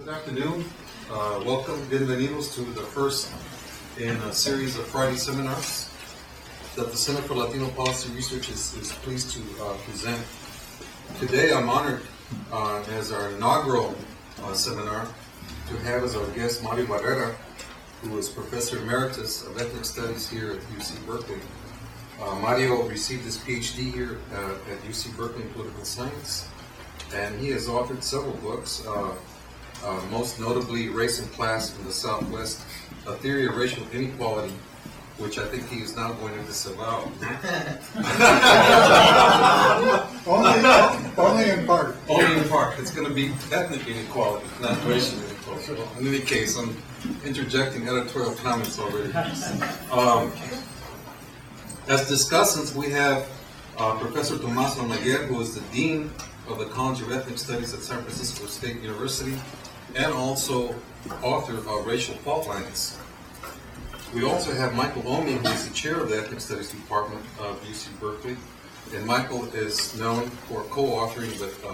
Good afternoon. Welcome, bienvenidos to the first in a series of Friday seminars that the Center for Latino Policy Research is pleased to present. Today I'm honored as our inaugural seminar to have as our guest Mario Barrera, who is Professor Emeritus of Ethnic Studies here at UC Berkeley. Mario received his PhD here at UC Berkeley in Political Science, and he has authored several books, most notably Race and Class in the Southwest, A Theory of Racial Inequality, which I think he is now going to disavow. Only in part. Only in part. It's going to be ethnic inequality, not racial inequality. In any case, I'm interjecting editorial comments already. As discussants, we have Professor Tomas Almaguera, who is the Dean of the College of Ethnic Studies at San Francisco State University, and also author of Racial Fault Lines. We also have Michael Omi, who is the chair of the Ethnic Studies Department of UC Berkeley, and Michael is known for co-authoring with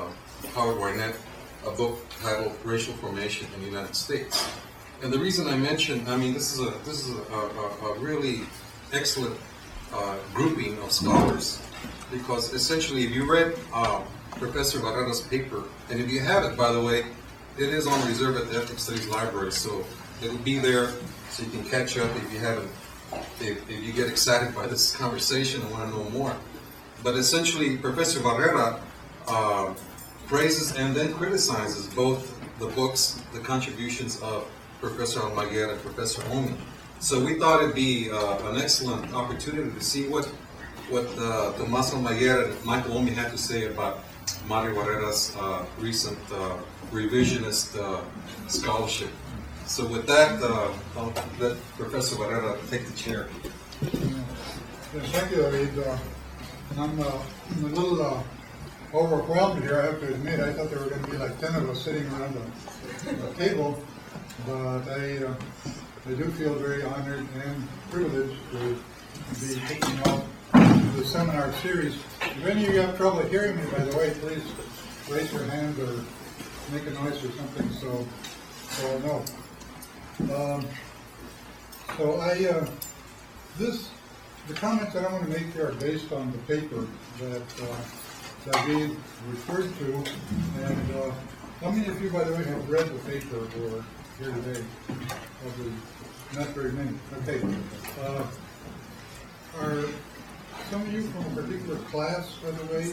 Howard Wynette a book titled Racial Formation in the United States. And the reason I mention, this is a really excellent grouping of scholars, because essentially, if you read Professor Barrera's paper, and if you have it, by the way, it is on reserve at the Ethnic Studies Library, so it'll be there so you can catch up if you haven't, if you get excited by this conversation and want to know more. But essentially, Professor Barrera praises and then criticizes both the books, the contributions of Professor Almaguera and Professor Omi. So we thought it'd be an excellent opportunity to see what Tomas Almaguera and Michael Omi had to say about Mario Barrera's recent revisionist scholarship. So with that, I'll let Professor Barrera take the chair. Thank you, David. I'm a little overwhelmed here, I have to admit. I thought there were going to be like 10 of us sitting around the table, but I do feel very honored and privileged to be kicking off the seminar series. If any of you have trouble hearing me, by the way, please raise your hand or make a noise or something so I'll know. The comments that I want to make here are based on the paper that David referred to, and how many of you, by the way, have read the paper or here today? Probably not very many. Okay. Are some of you from a particular class, by the way?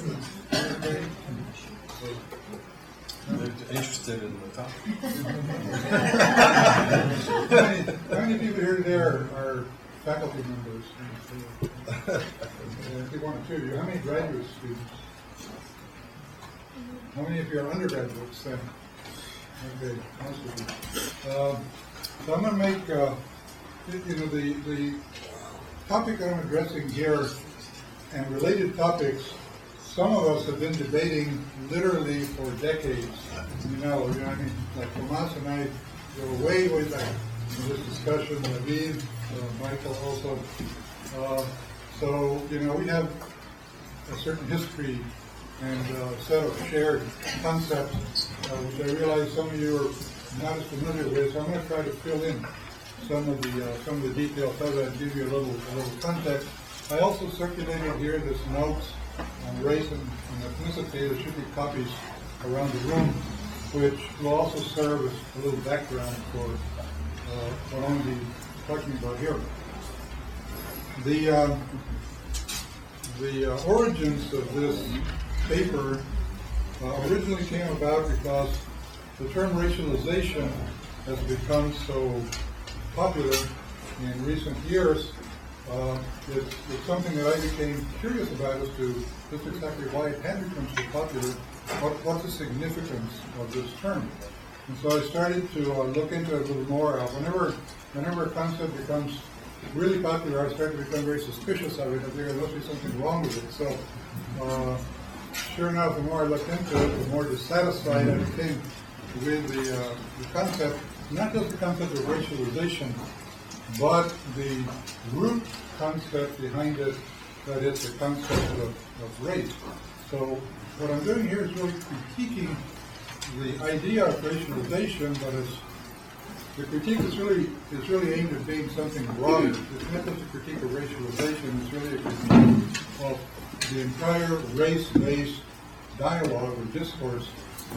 They're interested in the topic. How many people here today are faculty members? If you want to, how many graduate students? How many of you are undergraduates then? Okay, most of you. So I'm going to make, the topic I'm addressing here and related topics, some of us have been debating literally for decades. Like Tomas and I go way back in this discussion, David, Michael also. So we have a certain history and a set of shared concepts, which I realize some of you are not as familiar with. So I'm going to try to fill in some of the details so that give you a little context. I also circulated here this notes on race and ethnicity. There should be copies around the room, which will also serve as a little background for what I'm going to be talking about here. The origins of this paper originally came about because the term racialization has become so popular in recent years. It's something that I became curious about as to just exactly why it had become so popular. What's the significance of this term? And so I started to look into it a little more. Whenever a concept becomes really popular, I start to become very suspicious of it. I think there must be something wrong with it. So, sure enough, the more I looked into it, the more dissatisfied I became with the concept, not just the concept of racialization, but the root concept behind it, that is the concept of race. So what I'm doing here is really critiquing the idea of racialization, but the critique is really aimed at being something broader. It's not just a critique of racialization, it's really a critique of the entire race-based dialogue or discourse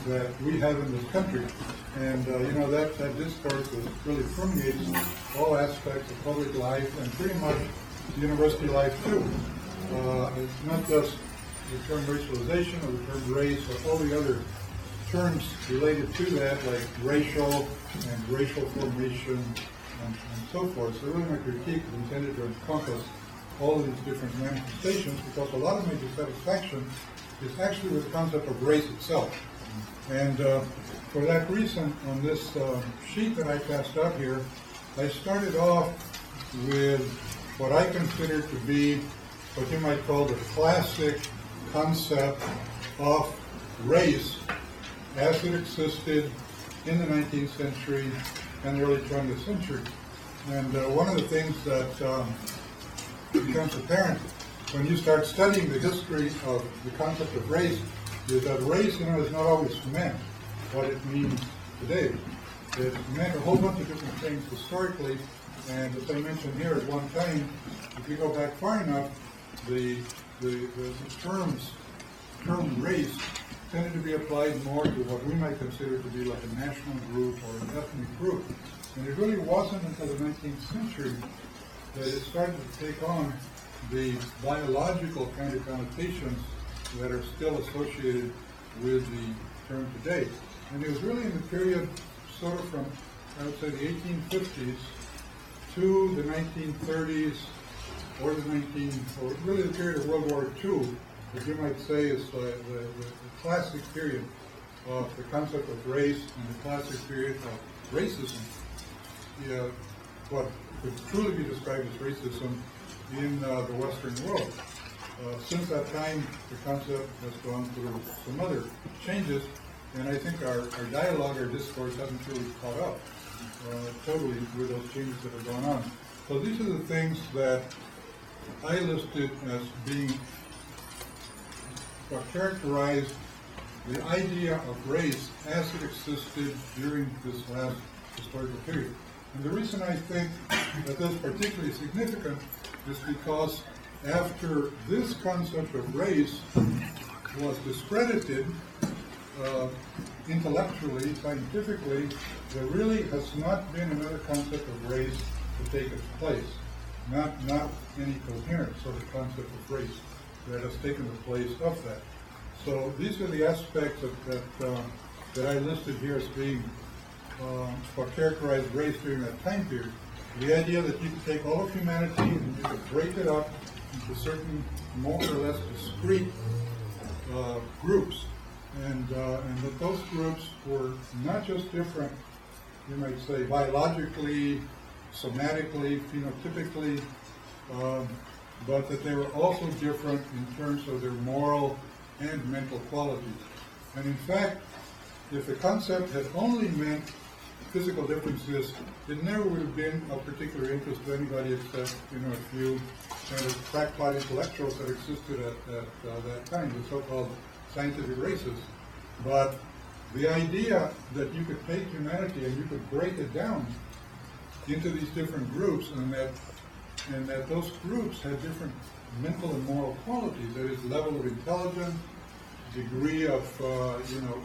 that we have in this country. And that discourse really permeates all aspects of public life and pretty much university life too. It's not just the term racialization or the term race or all the other terms related to that, like racial and racial formation and so forth. So really my critique is intended to encompass all of these different manifestations, because a lot of my dissatisfaction is actually with the concept of race itself. And for that reason, on this sheet that I passed out here, I started off with what I consider to be what you might call the classic concept of race as it existed in the 19th century and the early 20th century. And one of the things that becomes apparent when you start studying the history of the concept of race is that race, is not always meant what it means today. It meant a whole bunch of different things historically, and as I mentioned here, at one time, if you go back far enough, the term race tended to be applied more to what we might consider to be like a national group or an ethnic group. And it really wasn't until the 19th century that it started to take on the biological kind of connotations that are still associated with the term today. And it was really in the period sort of from, I would say, the 1850s to the 1930s, or really the period of World War II, that you might say is the classic period of the concept of race and the classic period of racism. What could truly be described as racism in the Western world. Since that time, the concept has gone through some other changes, and I think our dialogue, our discourse hasn't really caught up totally with those changes that have gone on. So these are the things that I listed as being what characterized the idea of race as it existed during this last historical period. And the reason I think that this is particularly significant is because after this concept of race was discredited intellectually, scientifically, there really has not been another concept of race to take its place. Not any coherent sort of concept of race that has taken the place of that. So these are the aspects that I listed here as being what characterized race during that time period. The idea that you could take all of humanity and you could break it up into certain more or less discrete groups, and that those groups were not just different, you might say, biologically, somatically, phenotypically, but that they were also different in terms of their moral and mental qualities. And in fact, if the concept had only meant physical differences, it never would have been of particular interest to anybody except, a few kind of crackpot intellectuals that existed at that time, the so-called scientific races. But the idea that you could take humanity and you could break it down into these different groups, and that those groups had different mental and moral qualities, that is, level of intelligence, degree of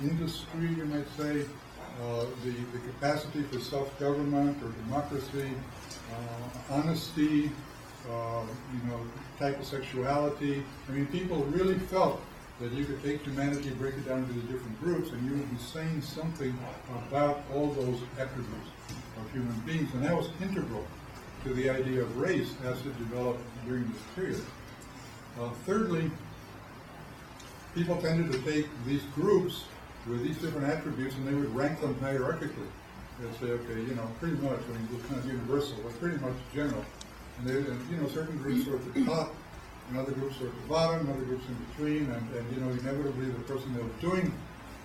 industry, you might say, the capacity for self-government or democracy, honesty, type of sexuality. I mean, people really felt that you could take humanity, break it down into the different groups, and you would be saying something about all those attributes of human beings, and that was integral to the idea of race as it developed during this period. Thirdly, people tended to take these groups with these different attributes and they would rank them hierarchically. They'd say, okay, pretty much, it's not universal, but pretty much general. And certain groups were at the top, and other groups were at the bottom, other groups in between, and inevitably the person that was doing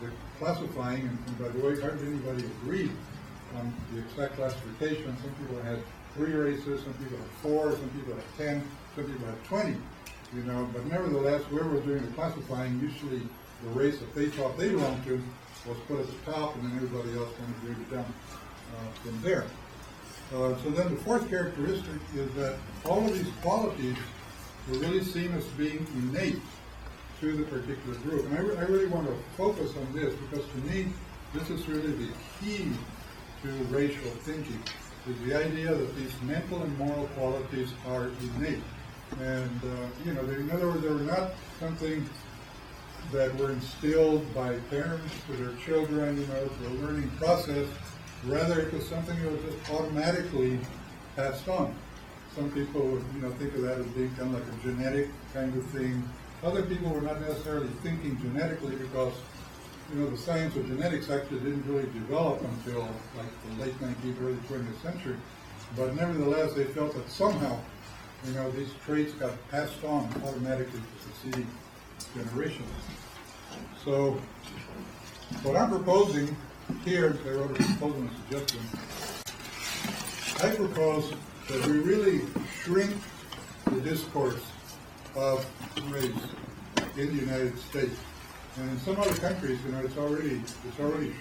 the classifying, and by the way, hardly anybody agreed on the exact classification. Some people had 3 races, some people had 4, some people had 10, some people had 20, but nevertheless, whoever was doing the classifying, usually the race that they thought they belonged to was put at the top, and then everybody else kind of graded down from there. So then the fourth characteristic is that all of these qualities were really seen as being innate to the particular group. And I really want to focus on this because to me, this is really the key to racial thinking, is the idea that these mental and moral qualities are innate. And, in other words, they were not something that were instilled by parents to their children, through a learning process. Rather, it was something that was just automatically passed on. Some people would, think of that as being kind of like a genetic kind of thing. Other people were not necessarily thinking genetically because, the science of genetics actually didn't really develop until like the late 19th, early 20th century. But nevertheless, they felt that somehow, these traits got passed on automatically to succeeding generations. So, what I'm proposing here, I wrote a proposal and suggestion, I propose that we really shrink the discourse of race in the United States. And in some other countries, it's already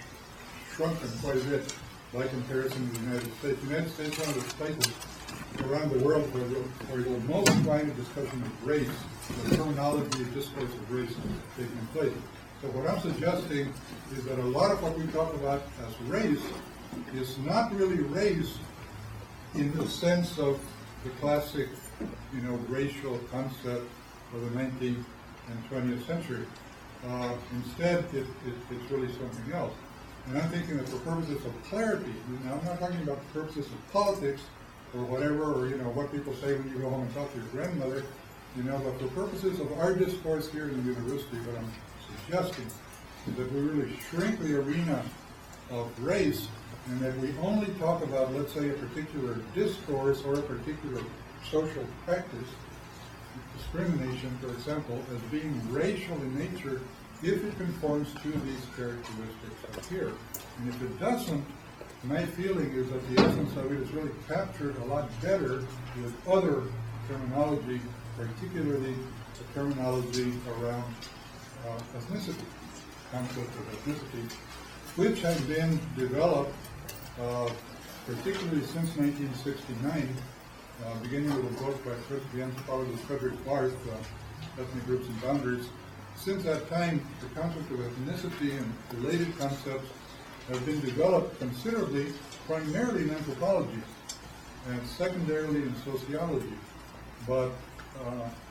shrunken quite a bit by comparison to the United States. The United States is one of the places around the world where you'll most find a discussion of race, the terminology and discourse of race taking place. So what I'm suggesting is that a lot of what we talk about as race is not really race in the sense of the classic, racial concept of the 19th and 20th century. Instead, it's really something else. And I'm thinking that for purposes of clarity, now I'm not talking about the purposes of politics or whatever, or what people say when you go home and talk to your grandmother, but for purposes of our discourse here in the university, what I'm suggesting is that we really shrink the arena of race and that we only talk about, let's say, a particular discourse or a particular social practice, discrimination, for example, as being racial in nature if it conforms to these characteristics up here. And if it doesn't, my feeling is that the essence of it is really captured a lot better with other terminology, particularly the terminology around ethnicity, concept of ethnicity, which has been developed particularly since 1969, beginning with a book by Frederick Barth, Ethnic Groups and Boundaries. Since that time, the concept of ethnicity and related concepts have been developed considerably, primarily in anthropology and secondarily in sociology. But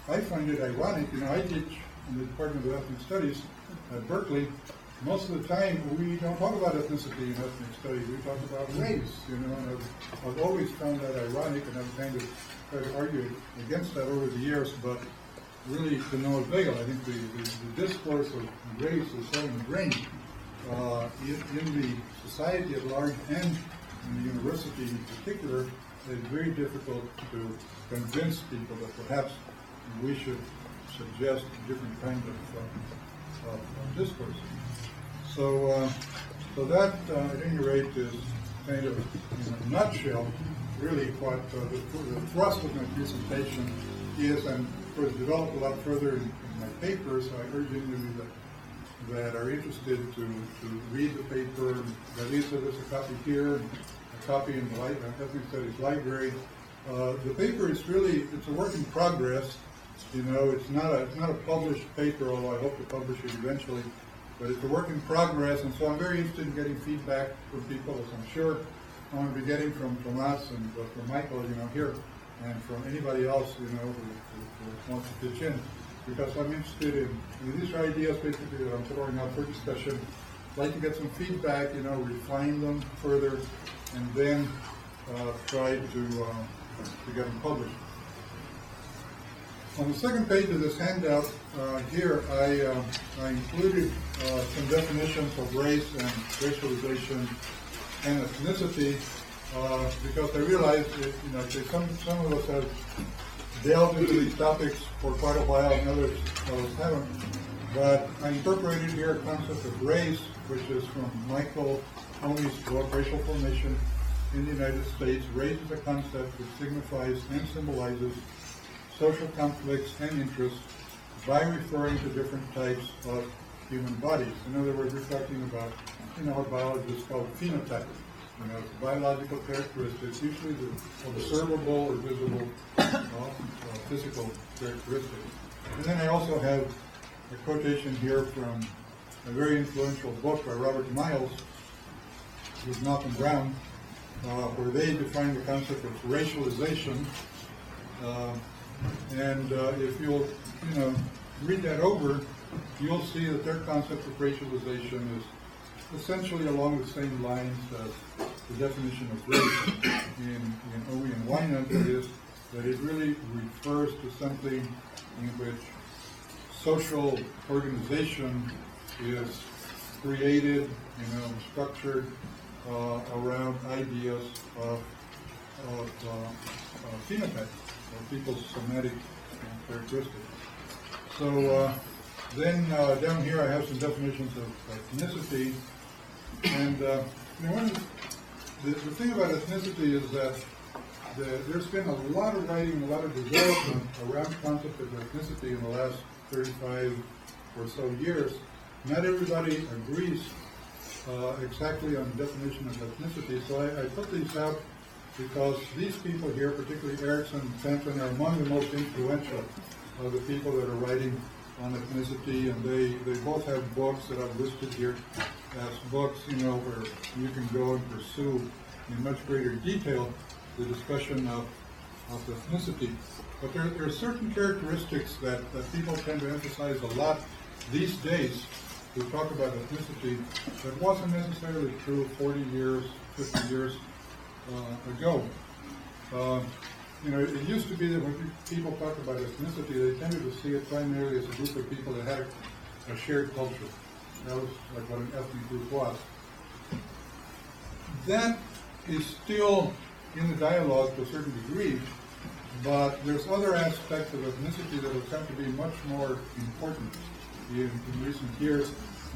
I find it ironic, I teach in the Department of Ethnic Studies at Berkeley. Most of the time, we don't talk about ethnicity in ethnic studies. We talk about race, and I've always found that ironic, and I've kind of tried to argue against that over the years, but really to no avail. I think the discourse of race is so ingrained in the society at large and in the university in particular, that it's very difficult to convince people that perhaps we should suggest different kinds of discourse. So that, at any rate, is kind of, in a nutshell, really what the thrust of my presentation is, and of course developed a lot further in my paper, so I urge any of you that are interested to read the paper. There is a copy here, a copy in the Ethnic Studies Library. The paper is really, it's a work in progress. It's not a published paper, although I hope to publish it eventually. But it's a work in progress, and so I'm very interested in getting feedback from people, as I'm sure I'm going to be getting from Tomas and from Michael, here, and from anybody else, who wants to pitch in, because I'm interested in these are ideas basically that I'm throwing out for discussion. I'd like to get some feedback, refine them further, and then try to get them published. On the second page of this handout here, I included some definitions of race and racialization and ethnicity because I realized that some of us have delved into these topics for quite a while and others haven't. But I incorporated here a concept of race, which is from Michael Honey's book, Racial Formation in the United States. Race is a concept that signifies and symbolizes social conflicts and interests by referring to different types of human bodies. In other words, we're talking about, what biologists call phenotype. It's biological characteristics, usually the observable or visible physical characteristics. And then I also have a quotation here from a very influential book by Robert Miles with Malcolm Brown, where they define the concept of racialization. And if you'll, read that over, you'll see that their concept of racialization is essentially along the same lines as the definition of race in Owie and Wynand, that is, that it really refers to something in which social organization is created, structured around ideas of phenotype, or people's somatic characteristics. So then down here I have some definitions of ethnicity, and the thing about ethnicity is that there's been a lot of writing, a lot of development around the concept of ethnicity in the last 35 or so years. Not everybody agrees exactly on the definition of ethnicity, so I put these out because these people here, particularly Erickson and Fenton, are among the most influential of the people that are writing on ethnicity, and they both have books that I've listed here as books, where you can go and pursue in much greater detail the discussion of ethnicity. But there are certain characteristics that people tend to emphasize a lot these days to talk about ethnicity that wasn't necessarily true 40 years, 50 years ago. It used to be that when people talked about ethnicity, they tended to see it primarily as a group of people that had a shared culture. That was like what an ethnic group was. That is still in the dialogue to a certain degree, but there's other aspects of ethnicity that have come to be much more important in recent years.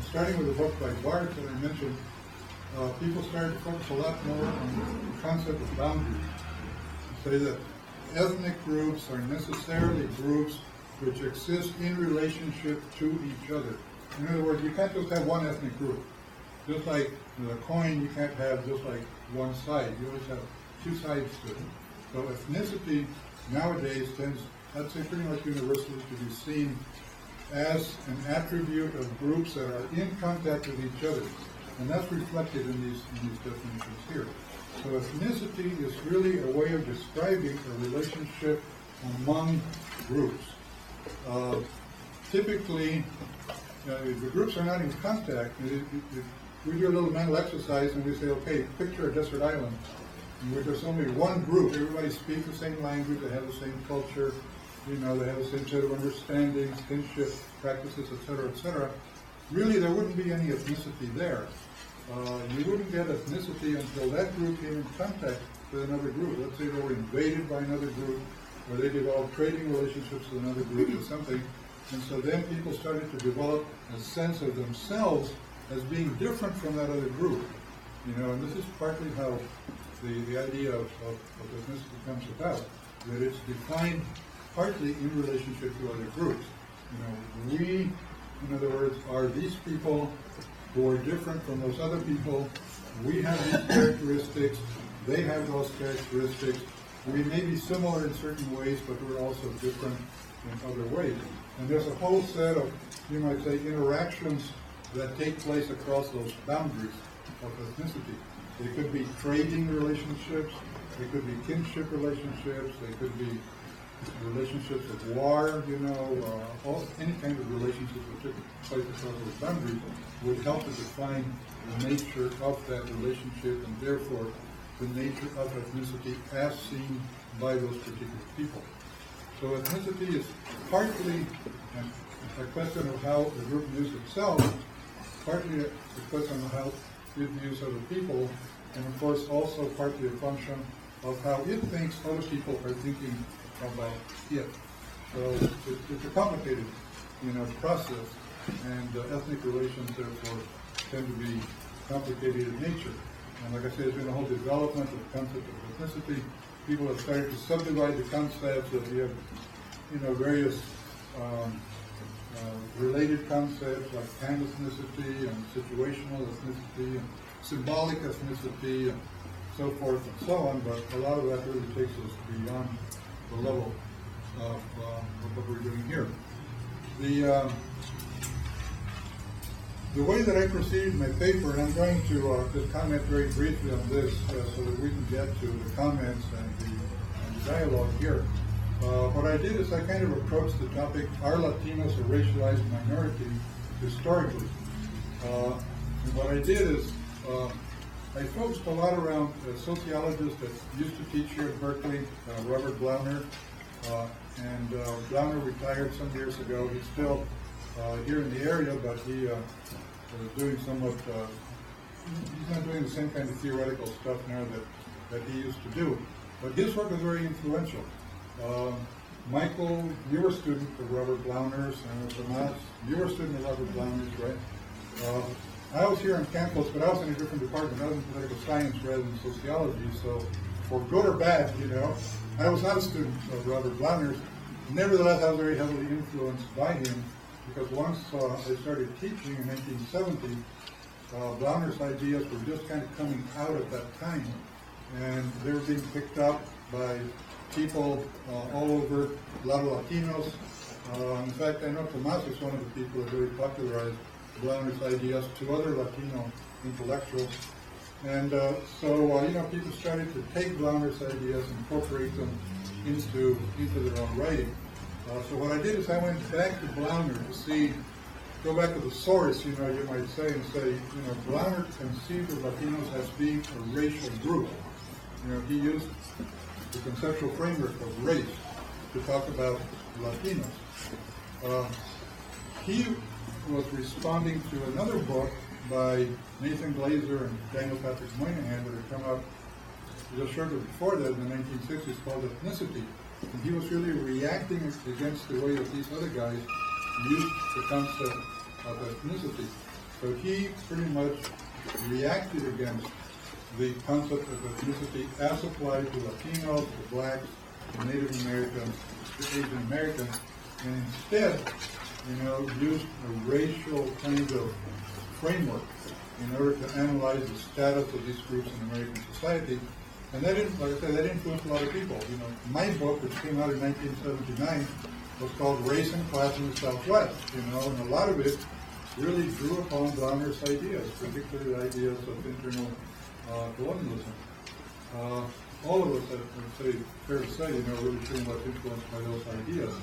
Starting with a book by Barrera that I mentioned, people started to focus a lot more on the concept of boundaries. Say that ethnic groups are necessarily groups which exist in relationship to each other. In other words, you can't just have one ethnic group. Just like the coin, you can't have just like one side. You always have two sides to it. So ethnicity nowadays tends, I'd say pretty much universally, to be seen as an attribute of groups that are in contact with each other. And that's reflected in these definitions here. So ethnicity is really a way of describing a relationship among groups. Typically, if the groups are not in contact, we do a little mental exercise and we say, okay, picture a desert island in which there's only one group. Everybody speaks the same language, they have the same culture, they have the same set of understandings, kinship practices, etc., etc. Really, there wouldn't be any ethnicity there. You wouldn't get ethnicity until that group came in contact with another group. Let's say they were invaded by another group, or they developed trading relationships with another group or something. And so then people started to develop a sense of themselves as being different from that other group. And this is partly how the idea of ethnicity comes about, that it's defined partly in relationship to other groups. We, in other words, are these people who are different from those other people. We have these characteristics, they have those characteristics. We may be similar in certain ways, but we're also different in other ways. And there's a whole set of, you might say, interactions that take place across those boundaries of ethnicity. They could be trading relationships, they could be kinship relationships, they could be relationships of war, any kind of relationships that took place across those boundaries would help to define the nature of that relationship and therefore the nature of ethnicity as seen by those particular people. So ethnicity is partly a question of how the group views itself, partly a question of how it views other people, and of course also partly a function of how it thinks other people are thinking about it. So it's a complicated, process, and ethnic relations therefore tend to be complicated in nature. And like I said, there's been a whole development of the concept of ethnicity. People have started to subdivide the concepts that we have, various related concepts like pan-ethnicity and situational ethnicity and symbolic ethnicity and so forth and so on, but a lot of that really takes us beyond the level of what we're doing here. The way that I proceeded in my paper, and I'm going to just comment very briefly on this so that we can get to the comments and the dialogue here. What I did is I kind of approached the topic, are Latinos a racialized minority historically? And what I did is I focused a lot around a sociologist that used to teach here at Berkeley, Robert Blauner, and Blauner retired some years ago. He's still here in the area, but he is doing somewhat, he's not doing the same kind of theoretical stuff now that he used to do. But his work was very influential. Michael, you were a student of Robert Blauner's, and Tomas, you were a student of Robert Blauner's, right? I was here on campus, but I was in a different department. I was in political science rather than sociology, so for good or bad, you know, I was not a student of Robert Blauner's. Nevertheless, I was very heavily influenced by him, because once I started teaching in 1970, Blauner's ideas were just kind of coming out at that time, and they were being picked up by people all over, a lot of Latinos. In fact, I know Tomas is one of the people who really popularized Blauner's ideas to other Latino intellectuals. And so, you know, people started to take Blauner's ideas and incorporate them into their own writing. So what I did is I went back to Blauner to see, go back to the source, you know, you might say, and say, you know, Blauner conceived of Latinos as being a racial group. You know, he used the conceptual framework of race to talk about Latinos. He was responding to another book by Nathan Glazer and Daniel Patrick Moynihan that had come out just shortly before that in the 1960s called Ethnicity. And he was really reacting against the way that these other guys used the concept of ethnicity. So he pretty much reacted against the concept of ethnicity as applied to Latinos, the blacks, the Native Americans, the Asian Americans, and instead, you know, used a racial kind of framework in order to analyze the status of these groups in American society. And that, like I said, that influenced a lot of people. You know, my book, which came out in 1979, was called Race and Class in the Southwest, you know, and a lot of it really drew upon Blauner's ideas, particularly the ideas of internal colonialism. All of us, I would say, fair to say, you know, really pretty much influenced by those ideas.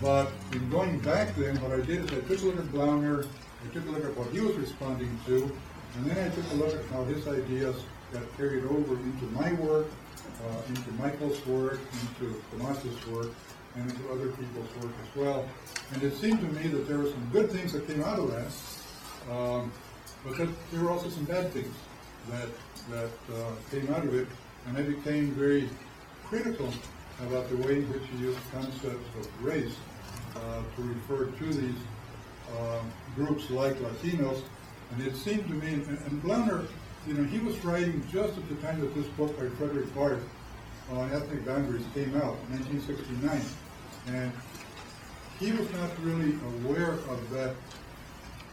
But in going back then, what I did is I took a look at Blauner, I took a look at what he was responding to, and then I took a look at how his ideas got carried over into my work, into Michael's work, into Tomas's work, and into other people's work as well. And it seemed to me that there were some good things that came out of that, but that there were also some bad things that came out of it, and I became very critical about the way in which he used concepts of race to refer to these groups like Latinos. And it seemed to me, and Blauner, you know, he was writing just at the time that this book by Frederick Barth on ethnic boundaries came out in 1969. And he was not really aware of that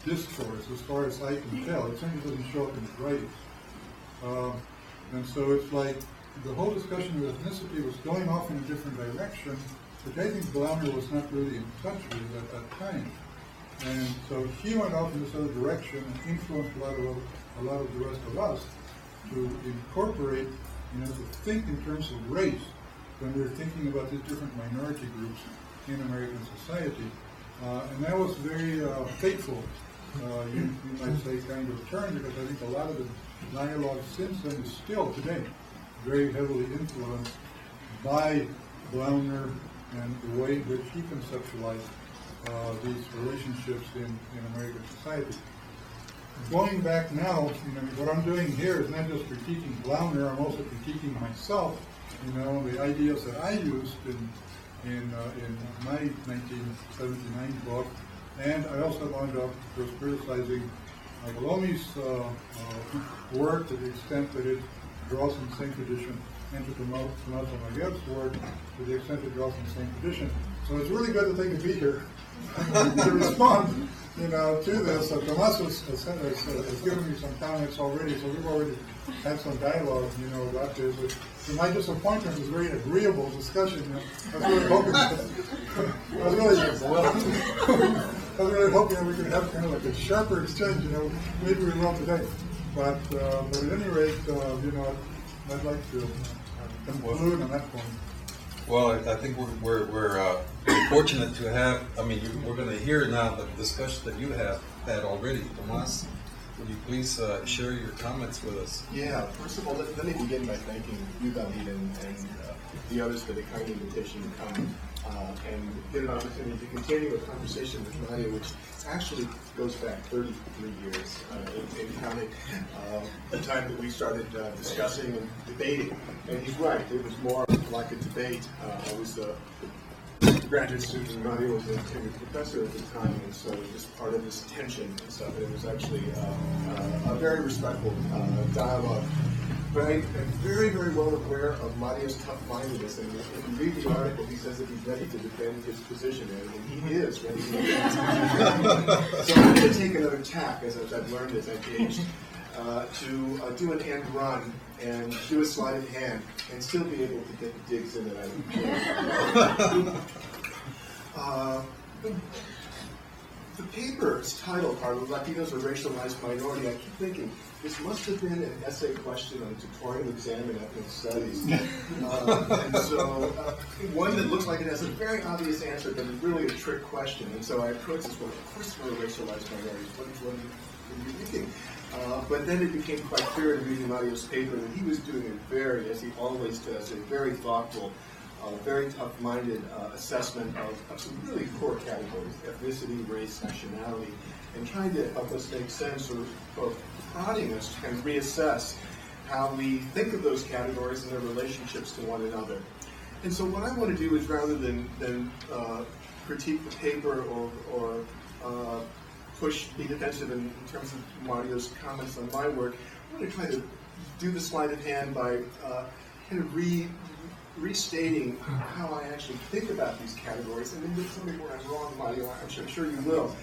discourse as far as I can tell. It certainly doesn't show up in his writings. And so it's like the whole discussion of ethnicity was going off in a different direction, which I think Blauner was not really in touch with at that time. And so he went off in this other direction and influenced a lot of the rest of us to incorporate, you know, to think in terms of race when we're thinking about these different minority groups in American society. And that was very fateful, you might say, kind of turn, because I think a lot of the dialogue since then is still today very heavily influenced by Blauner and the way in which he conceptualized these relationships in American society. Going back now, you know, what I'm doing here is not just critiquing Blauner, I'm also critiquing myself, you know, the ideas that I used in my 1979 book, and I also wound up just criticizing Agalomi's work to the extent that it draws from the same tradition into Tomas Almaguera's work to the extent it draws from the same tradition. So it's really good that they could be here to respond, to this. Tomas has given me some comments already, so we've already had some dialogue, about this. But to my disappointment, it was a very agreeable discussion. I was really hoping I was really hoping that we could have kind of like a sharper exchange, maybe we will today. But at any rate, I'd like to conclude on that point. Well, I think we're fortunate to have. We're going to hear now the discussion that you have had already, Tomas. Would you please share your comments with us? Yeah. First of all, let me begin by thanking you, David, and the others for the kind invitation to come and get an opportunity to continue a conversation with Mario, which actually goes back 33 years in counting, the time that we started discussing and debating. And he's right, it was more like a debate. I was a graduate student, and Mario was a tenured professor at the time, and so it was part of this tension and stuff. And it was actually a very respectful dialogue. But I'm very, very well aware of Mario's tough-mindedness, and if you read the article, he says that he's ready to defend his position, and he is ready to defend his position. So I'm going to take another tack, as I've learned as I've aged, to do an end run and do a sleight of hand, and still be able to get the digs in that I enjoy. The paper's title, are Latinos a racialized minority? I keep thinking, this must have been an essay question on a tutorial exam in ethnic studies. And so, one that looks like it has a very obvious answer, but it's really a trick question. And so I approached this, well, of course we're racialized minorities. What are you thinking? But then it became quite clear in reading Mario's paper that he was doing a very, as he always does, a very thoughtful, very tough-minded assessment of some really core categories: ethnicity, race, nationality, and trying to help us make sense, or prodding us to kind of reassess how we think of those categories and their relationships to one another. And so what I want to do is, rather than critique the paper or be defensive in terms of Mario's comments on my work, I want to try to do the sleight of hand by kind of restating how I actually think about these categories. And then there's something where I'm wrong, Mario, I'm sure you will.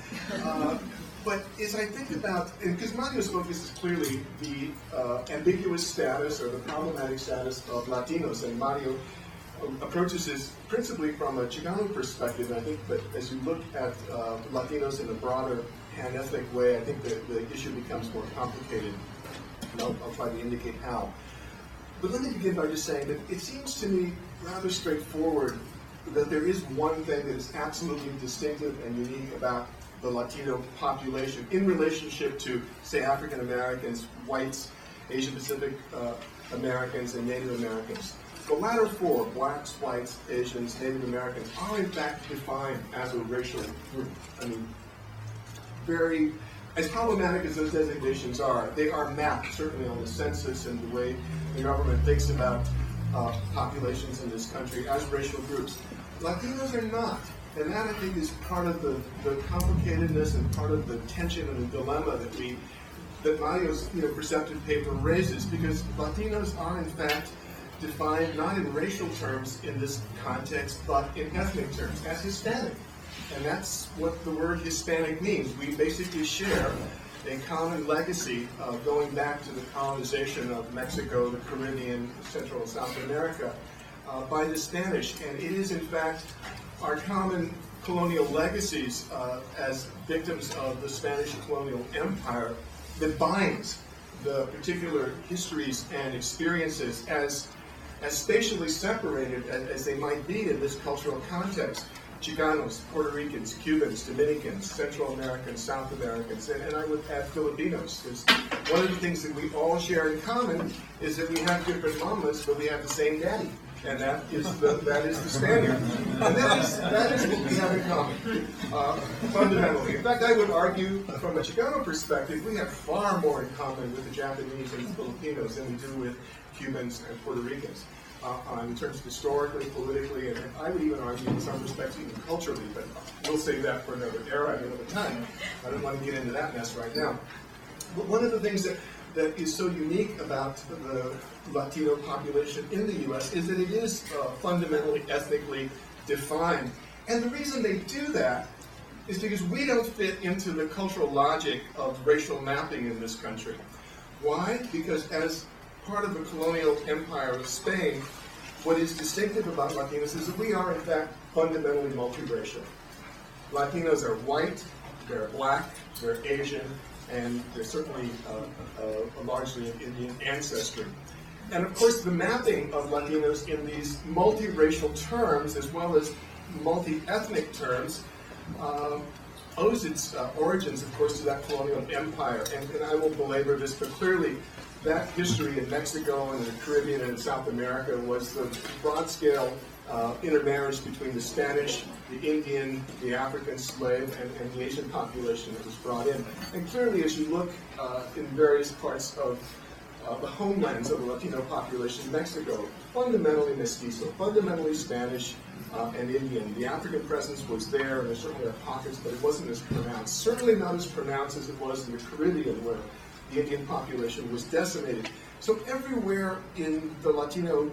But as I think about, and because Mario's focus is clearly the ambiguous status or the problematic status of Latinos, and Mario approaches this principally from a Chicano perspective, I think, but as you look at Latinos in a broader pan-ethnic way, I think the issue becomes more complicated, and I'll try to indicate how. But let me begin by just saying that it seems to me rather straightforward that there is one thing that is absolutely distinctive and unique about the Latino population in relationship to, say, African Americans, whites, Asian Pacific Americans, and Native Americans. The latter four, blacks, whites, Asians, Native Americans, are in fact defined as a racial group. As problematic as those designations are, they are mapped certainly on the census and the way the government thinks about populations in this country as racial groups. Latinos are not. And that, I think, is part of the complicatedness and part of the tension and the dilemma that Mario's perceptive paper raises, because Latinos are, in fact, defined not in racial terms in this context, but in ethnic terms, as Hispanic. And that's what the word Hispanic means. We basically share a common legacy going back to the colonization of Mexico, the Caribbean, Central and South America by the Spanish. And it is, in fact, our common colonial legacies as victims of the Spanish colonial empire that binds the particular histories and experiences as spatially separated as they might be in this cultural context. Chicanos, Puerto Ricans, Cubans, Dominicans, Central Americans, South Americans, and I would add Filipinos. Because one of the things that we all share in common is that we have different mamas, but we have the same daddy, and that is the Spaniard. And that is what we have in common, fundamentally. In fact, I would argue, from a Chicano perspective, we have far more in common with the Japanese and the Filipinos than we do with Cubans and Puerto Ricans. In terms of historically, politically, and I would even argue in some respects even culturally, but we'll save that for another era, another time. I don't want to get into that mess right now. But one of the things that that is so unique about the Latino population in the U.S. is that it is fundamentally ethnically defined. And the reason they do that is because we don't fit into the cultural logic of racial mapping in this country. Why? Because as part of the colonial empire of Spain, what is distinctive about Latinos is that we are, in fact, fundamentally multiracial. Latinos are white, they're black, they're Asian, and they're certainly largely of Indian ancestry. And of course, the mapping of Latinos in these multiracial terms, as well as multi-ethnic terms, owes its origins, of course, to that colonial empire. And I won't belabor this, but clearly that history in Mexico and the Caribbean and South America was the broad-scale intermarriage between the Spanish, the Indian, the African slave, and the Asian population that was brought in. And clearly, as you look in various parts of the homelands of the Latino population, Mexico, fundamentally mestizo, fundamentally Spanish and Indian. The African presence was there, and there certainly are pockets, but it wasn't as pronounced. Certainly not as pronounced as it was in the Caribbean, where the Indian population was decimated. So everywhere in the Latino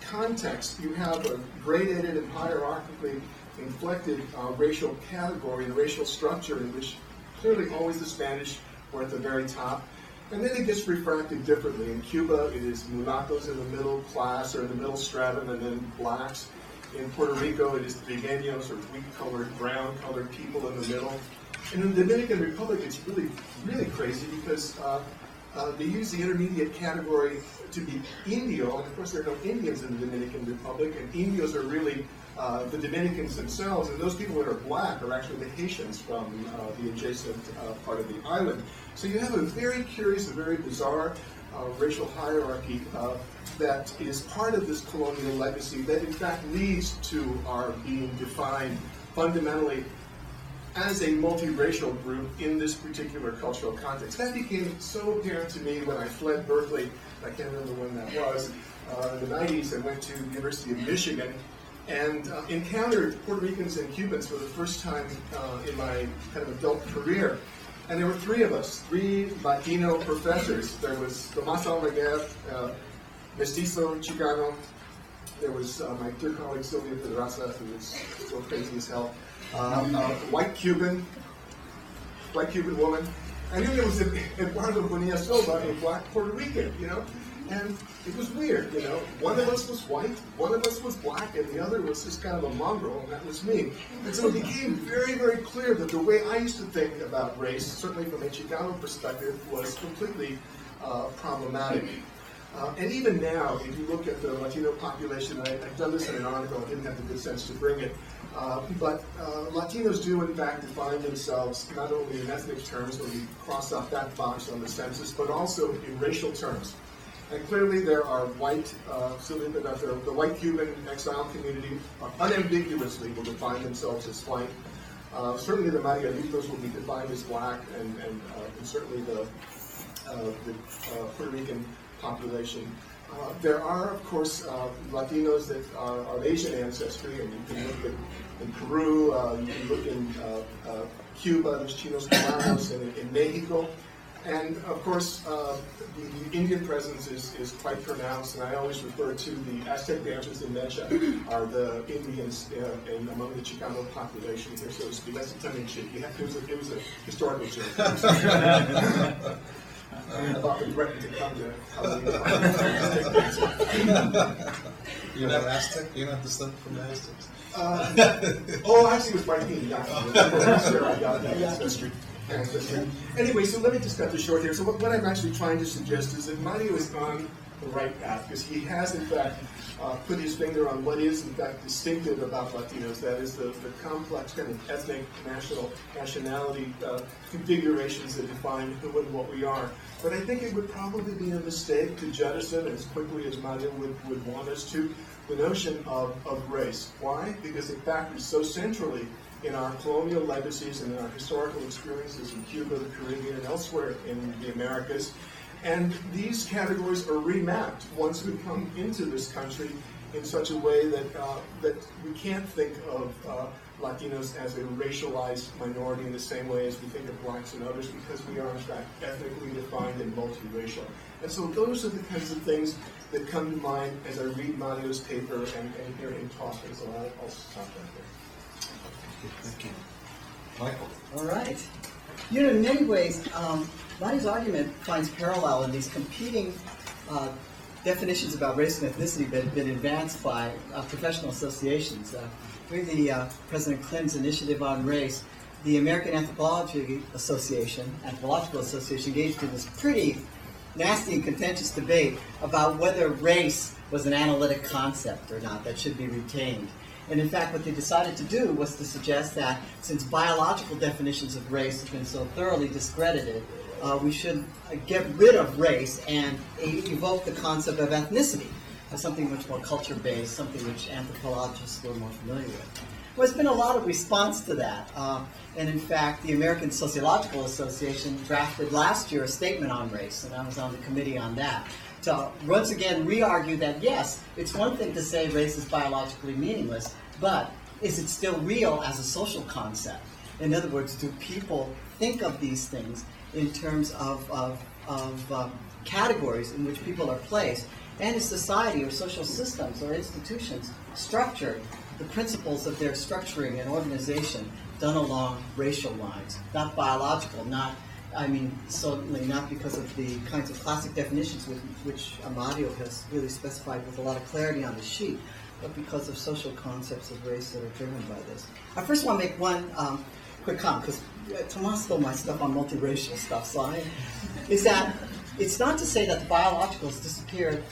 context, you have a gradated and hierarchically inflected racial category and racial structure in which clearly always the Spanish were at the very top. And then it gets refracted differently. In Cuba, it is mulattoes in the middle class or in the middle stratum, and then blacks. In Puerto Rico, it is trigueños or wheat-colored, brown-colored people in the middle. And in the Dominican Republic, it's really, really crazy because they use the intermediate category to be Indio, and of course there are no Indians in the Dominican Republic, and Indios are really the Dominicans themselves, and those people that are black are actually the Haitians from the adjacent part of the island. So you have a very curious, a very bizarre racial hierarchy that is part of this colonial legacy that in fact leads to our being defined fundamentally as a multiracial group in this particular cultural context. That became so apparent to me when I fled Berkeley. I can't remember when that was. In the 90s, I went to the University of Michigan and encountered Puerto Ricans and Cubans for the first time in my kind of adult career. And there were three of us, three Latino professors. There was Tomas Almaguera, mestizo Chicano. There was my dear colleague Sylvia Pedraza, who was so crazy as hell. White Cuban woman. And then there was Eduardo Bonilla Silva, a black Puerto Rican, and it was weird, One of us was white, one of us was black, and the other was just kind of a mongrel, and that was me. And so it became very, very clear that the way I used to think about race, certainly from a Chicano perspective, was completely problematic. And even now, if you look at the Latino population, I've done this in an article, I didn't have the good sense to bring it, but Latinos do in fact define themselves not only in ethnic terms, when we cross off that box on the census, but also in racial terms. And clearly there are white, the white Cuban exile community unambiguously will define themselves as white. Certainly the Marielitos will be defined as black, and certainly the Puerto Rican population. There are, of course, Latinos that are of Asian ancestry, and you can look in Peru, you can look in Cuba, there's Chinos Cubanos, and in Mexico. And of course, the Indian presence is quite pronounced, and I always refer to the Aztec dancers in Mecha are the Indians among the Chicano population here, so to speak. That's a tongue-in-cheek. It was a historical joke. About the threat to come to Aztec dancer. You're not Aztec? You're not the stuff from the Aztecs? Actually, it was my team. Sure, I got that ancestry. Anyway, so let me just cut this short here. So what I'm actually trying to suggest is that Mario is on the right path, because he has, in fact, put his finger on what is, in fact, distinctive about Latinos. That is the complex kind of ethnic, nationality configurations that define who and what we are. But I think it would probably be a mistake to jettison, as quickly as Mario would want us to, the notion of race. Why? Because it factors so centrally in our colonial legacies and in our historical experiences in Cuba, the Caribbean, and elsewhere in the Americas. And these categories are remapped once we come into this country in such a way that that we can't think of Latinos as a racialized minority in the same way as we think of blacks and others, because we are in fact ethnically defined and multiracial. And so those are the kinds of things that come to mind as I read Mario's paper and hear him talking. So I'll stop right there. Thank you. Michael. All right. You know, in many ways, Mario's argument finds parallel in these competing definitions about race and ethnicity that have been advanced by professional associations. During the President Clinton's initiative on race, the American Anthropological Association engaged in this pretty nasty and contentious debate about whether race was an analytic concept or not that should be retained. And in fact, what they decided to do was to suggest that since biological definitions of race have been so thoroughly discredited, we should get rid of race and evoke the concept of ethnicity as something much more culture-based, something which anthropologists were more familiar with. Well, there's been a lot of response to that. And in fact, the American Sociological Association drafted last year a statement on race, and I was on the committee on that, to once again re-argue that yes, it's one thing to say race is biologically meaningless, but is it still real as a social concept? In other words, do people think of these things in terms of categories in which people are placed, and is society or social systems or institutions structured, the principles of their structuring and organization done along racial lines, not biological, certainly not because of the kinds of classic definitions which Amadio has really specified with a lot of clarity on the sheet, but because of social concepts of race that are driven by this. I first want to make one quick comment, because Tomas stole my stuff on multiracial stuff, is that it's not to say that the biologicals disappeared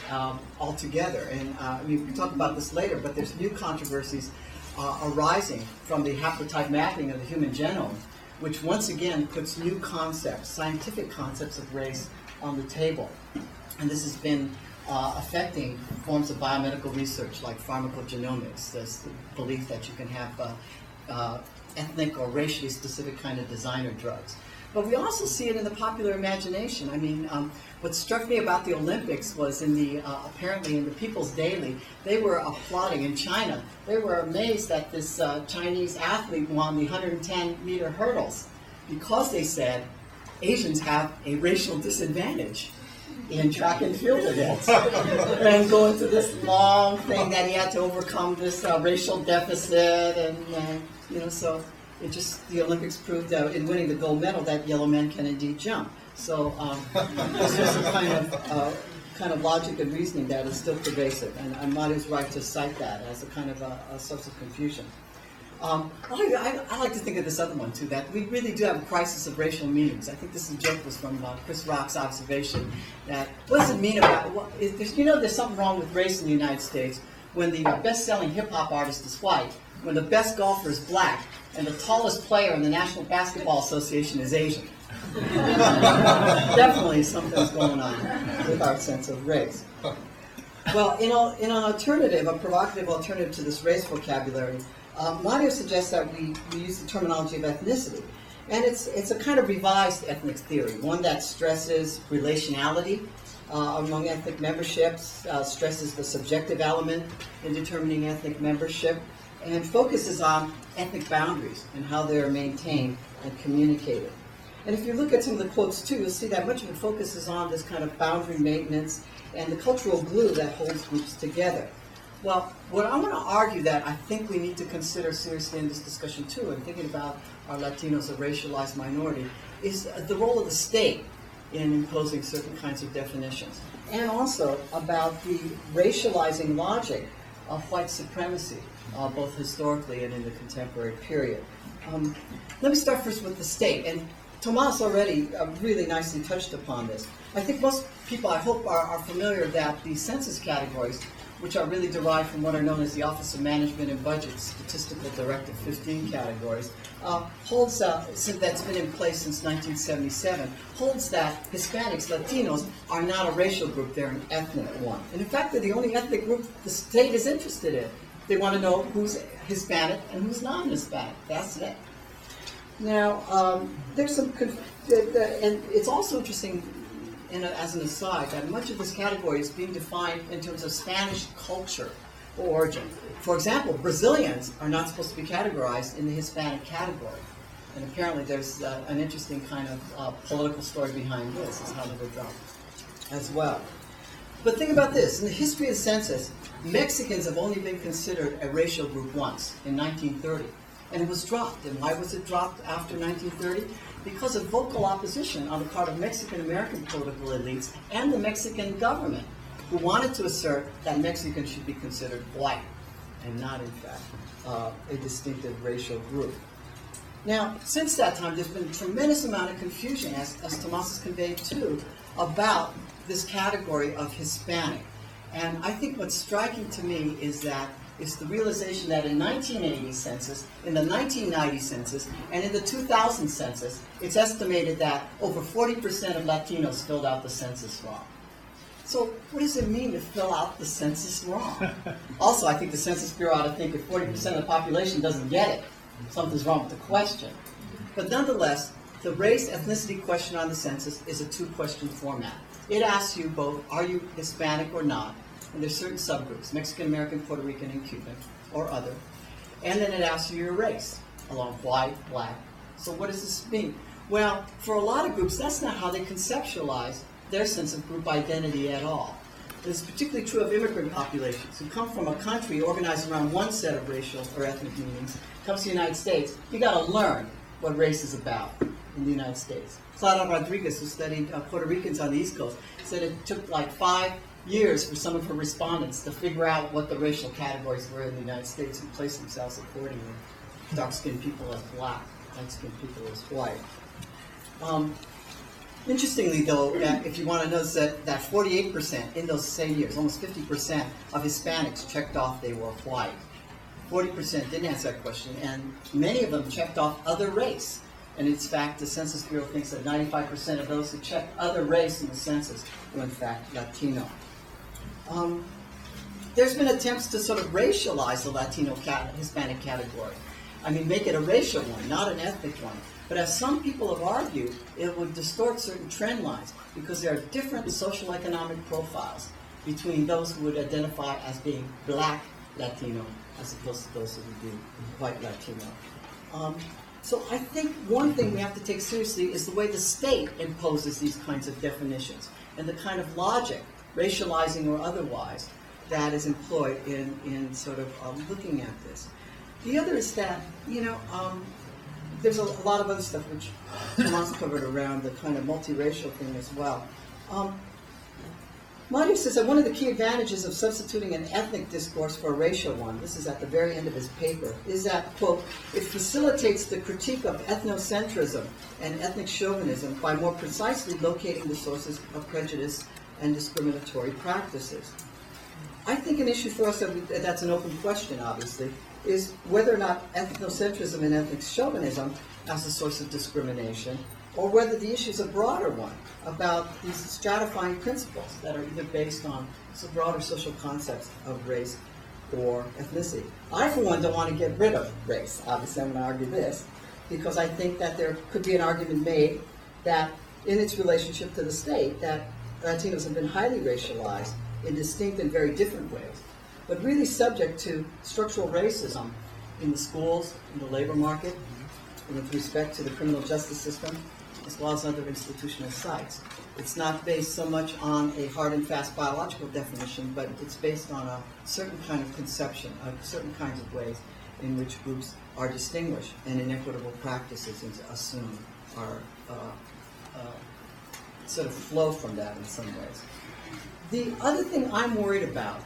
altogether, and we can talk about this later, but there's new controversies arising from the haplotype mapping of the human genome, which once again puts new concepts, scientific concepts of race on the table. And this has been affecting forms of biomedical research like pharmacogenomics, this belief that you can have ethnic or racially specific kind of designer drugs. But we also see it in the popular imagination. I mean, what struck me about the Olympics was apparently in the People's Daily, they were applauding in China. They were amazed that this Chinese athlete won the 110-meter hurdles because they said Asians have a racial disadvantage in track and field events. And go into this long thing that he had to overcome this racial deficit, and so the Olympics proved in winning the gold medal that yellow men can indeed jump. So this is a kind of logic and reasoning that is still pervasive, and Mario's right to cite that as a kind of a source of confusion. I like to think of this other one too, that we really do have a crisis of racial meanings. I think this joke was from Chris Rock's observation that what does it mean about there's something wrong with race in the United States when the best-selling hip-hop artist is white, when the best golfer is black, and the tallest player in the National Basketball Association is Asian. Definitely something's going on with our sense of race. Well, in an alternative, a provocative alternative to this race vocabulary, Mario suggests that we use the terminology of ethnicity. And it's a kind of revised ethnic theory, one that stresses relationality among ethnic memberships, stresses the subjective element in determining ethnic membership, and focuses on ethnic boundaries and how they're maintained and communicated. And if you look at some of the quotes too, you'll see that much of it focuses on this kind of boundary maintenance and the cultural glue that holds groups together. Well, what I want to argue that I think we need to consider seriously in this discussion too, and thinking about our Latinos, a racialized minority, is the role of the state in imposing certain kinds of definitions. And also about the racializing logic of white supremacy, both historically and in the contemporary period. Let me start first with the state. And Tomas already really nicely touched upon this. I think most people, I hope, are familiar that the census categories, which are really derived from what are known as the Office of Management and Budget Statistical Directive 15 categories, holds, that's been in place since 1977, holds that Hispanics, Latinos, are not a racial group, they're an ethnic one. And in fact, they're the only ethnic group the state is interested in. They want to know who's Hispanic and who's non-Hispanic. That's it. Now, there's some, and it's also interesting, as an aside, that much of this category is being defined in terms of Spanish culture or origin. For example, Brazilians are not supposed to be categorized in the Hispanic category. And apparently there's an interesting kind of political story behind this, is how they were done as well. But think about this. In the history of the census, Mexicans have only been considered a racial group once, in 1930. And it was dropped. And why was it dropped after 1930? Because of vocal opposition on the part of Mexican-American political elites and the Mexican government, who wanted to assert that Mexicans should be considered white and not, in fact, a distinctive racial group. Now, since that time, there's been a tremendous amount of confusion, as Tomas has conveyed too, about this category of Hispanic. And I think what's striking to me is that it's the realization that in 1980 census, in the 1990 census, and in the 2000 census, it's estimated that over 40% of Latinos filled out the census wrong. So what does it mean to fill out the census wrong? Also, I think the Census Bureau ought to think if 40% of the population doesn't get it, something's wrong with the question. But nonetheless, the race ethnicity question on the census is a two-question format. It asks you both, are you Hispanic or not? And there's certain subgroups, Mexican, American, Puerto Rican, and Cuban, or other. And then it asks you your race, along white, black. So what does this mean? Well, for a lot of groups, that's not how they conceptualize their sense of group identity at all. This is particularly true of immigrant populations who come from a country organized around one set of racial or ethnic meanings, comes to the United States. You got to learn what race is about in the United States. Clara Rodriguez, who studied Puerto Ricans on the East Coast, said it took like 5 years for some of her respondents to figure out what the racial categories were in the United States and place themselves accordingly. Dark-skinned people as black, light-skinned people as white. Interestingly, though, if you want to notice that 48% in those same years, almost 50% of Hispanics checked off they were white. 40% didn't answer that question, and many of them checked off other race. And in fact, the Census Bureau thinks that 95% of those who checked other race in the census were in fact Latino. There's been attempts to sort of racialize the Latino-Hispanic category. I mean, make it a racial one, not an ethnic one. But as some people have argued, it would distort certain trend lines because there are different social economic profiles between those who would identify as being black Latino as opposed to those who would be white Latino. So I think one thing we have to take seriously is the way the state imposes these kinds of definitions and the kind of logic, racializing or otherwise, that is employed in sort of looking at this. The other is that, there's a lot of other stuff which Tomas covered around the kind of multiracial thing as well. Mario says that one of the key advantages of substituting an ethnic discourse for a racial one, this is at the very end of his paper, is that, quote, it facilitates the critique of ethnocentrism and ethnic chauvinism by more precisely locating the sources of prejudice and discriminatory practices. I think an issue for us, that's an open question, obviously, is whether or not ethnocentrism and ethnic chauvinism as a source of discrimination, or whether the issue is a broader one about these stratifying principles that are either based on some broader social concepts of race or ethnicity. I, for one, don't want to get rid of race. Obviously, I'm going to argue this, because I think that there could be an argument made that in its relationship to the state, that Latinos have been highly racialized in distinct and very different ways, but really subject to structural racism in the schools, in the labor market, and with respect to the criminal justice system, as well as other institutional sites. It's not based so much on a hard and fast biological definition, but it's based on a certain kind of conception, certain kinds of ways in which groups are distinguished, and inequitable practices assumed are sort of flow from that in some ways. The other thing I'm worried about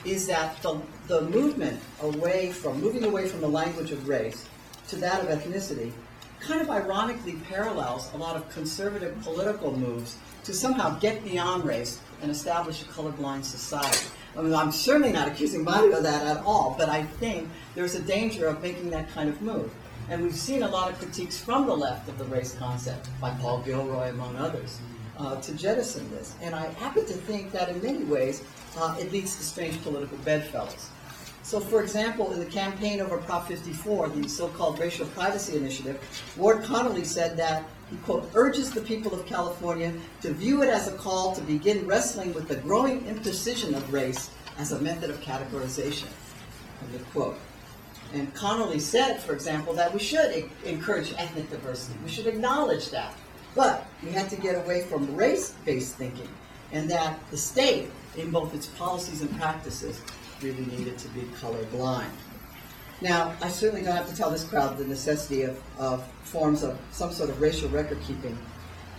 is that the movement moving away from the language of race to that of ethnicity kind of ironically parallels a lot of conservative political moves to somehow get beyond race and establish a colorblind society. I mean, I'm certainly not accusing Mario of that at all, but I think there's a danger of making that kind of move. And we've seen a lot of critiques from the left of the race concept, by Paul Gilroy, among others, to jettison this. And I happen to think that in many ways, it leads to strange political bedfellows. So, for example, in the campaign over Prop 54, the so-called Racial Privacy Initiative, Ward Connolly said that he, quote, urges the people of California to view it as a call to begin wrestling with the growing imprecision of race as a method of categorization, end of quote. And Connolly said, for example, that we should encourage ethnic diversity. We should acknowledge that. But we had to get away from race-based thinking, and that the state, in both its policies and practices, really needed to be colorblind. Now, I certainly don't have to tell this crowd the necessity of forms of some sort of racial record keeping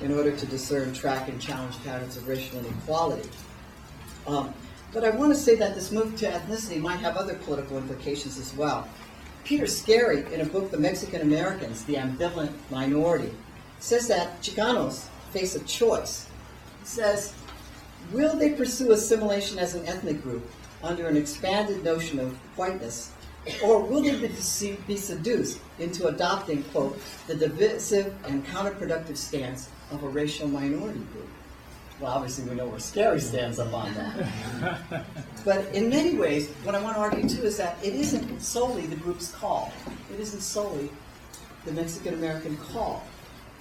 in order to discern, track, and challenge patterns of racial inequality. But I want to say that this move to ethnicity might have other political implications as well. Peter Scarry, in a book, The Mexican Americans, The Ambivalent Minority, says that Chicanos face a choice. He says, will they pursue assimilation as an ethnic group under an expanded notion of whiteness, or will they be seduced into adopting, quote, the divisive and counterproductive stance of a racial minority group? Well, obviously we know where Scarry stands up on that. But in many ways, what I want to argue too is that it isn't solely the group's call. It isn't solely the Mexican-American call,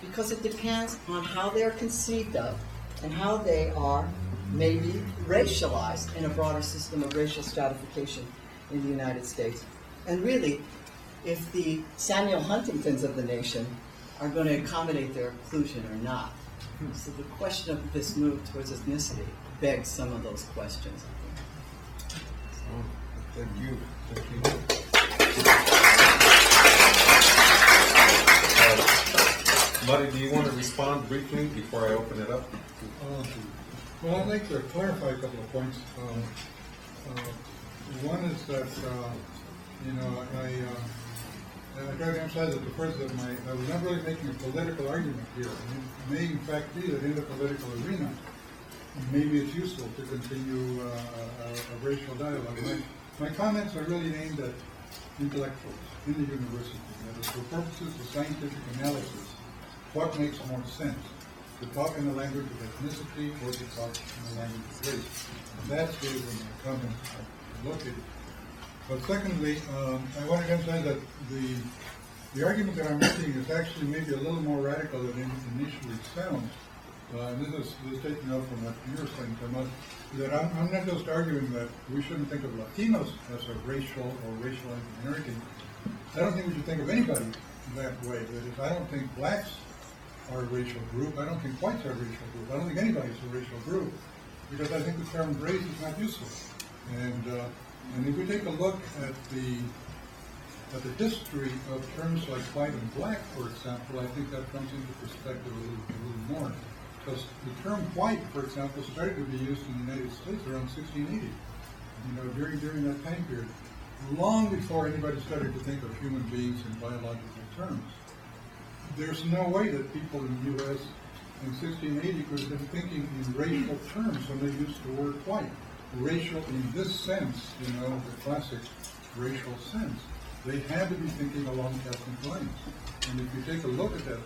because it depends on how they are conceived of and how they are maybe racialized in a broader system of racial stratification in the United States. And really, if the Samuel Huntingtons of the nation are going to accommodate their inclusion or not. So the question of this move towards ethnicity begs some of those questions, I think. Thank you. Thank you. Marty, do you want to respond briefly before I open it up? Well, I'd like to clarify a couple of points. One is that, I try to emphasize at the first that I was not really making a political argument here. It may in fact be that in the political arena, maybe it's useful to continue a racial dialogue. My comments are really aimed at intellectuals in the university. That is, for purposes of scientific analysis, what makes more sense? To talk in the language of ethnicity or to talk in the language of race. And that's really where my comments are located. But secondly, I want to emphasize that the argument that I'm making is actually maybe a little more radical than it initially sounds. And this is taken out from what you were saying, Tomas, that I'm not just arguing that we shouldn't think of Latinos as a racial or racialized minority. I don't think we should think of anybody that way. That is, I don't think blacks are a racial group. I don't think whites are a racial group. I don't think anybody's a racial group, because I think the term race is not useful. And if we take a look at the history of terms like white and black, for example, I think that comes into perspective a little more. Because the term white, for example, started to be used in the United States around 1680. During that time period, long before anybody started to think of human beings in biological terms. There's no way that people in the U.S. in 1680 could have been thinking in racial terms when they used the word white. Racial in this sense, the classic racial sense. They had to be thinking along ethnic lines. And if you take a look at that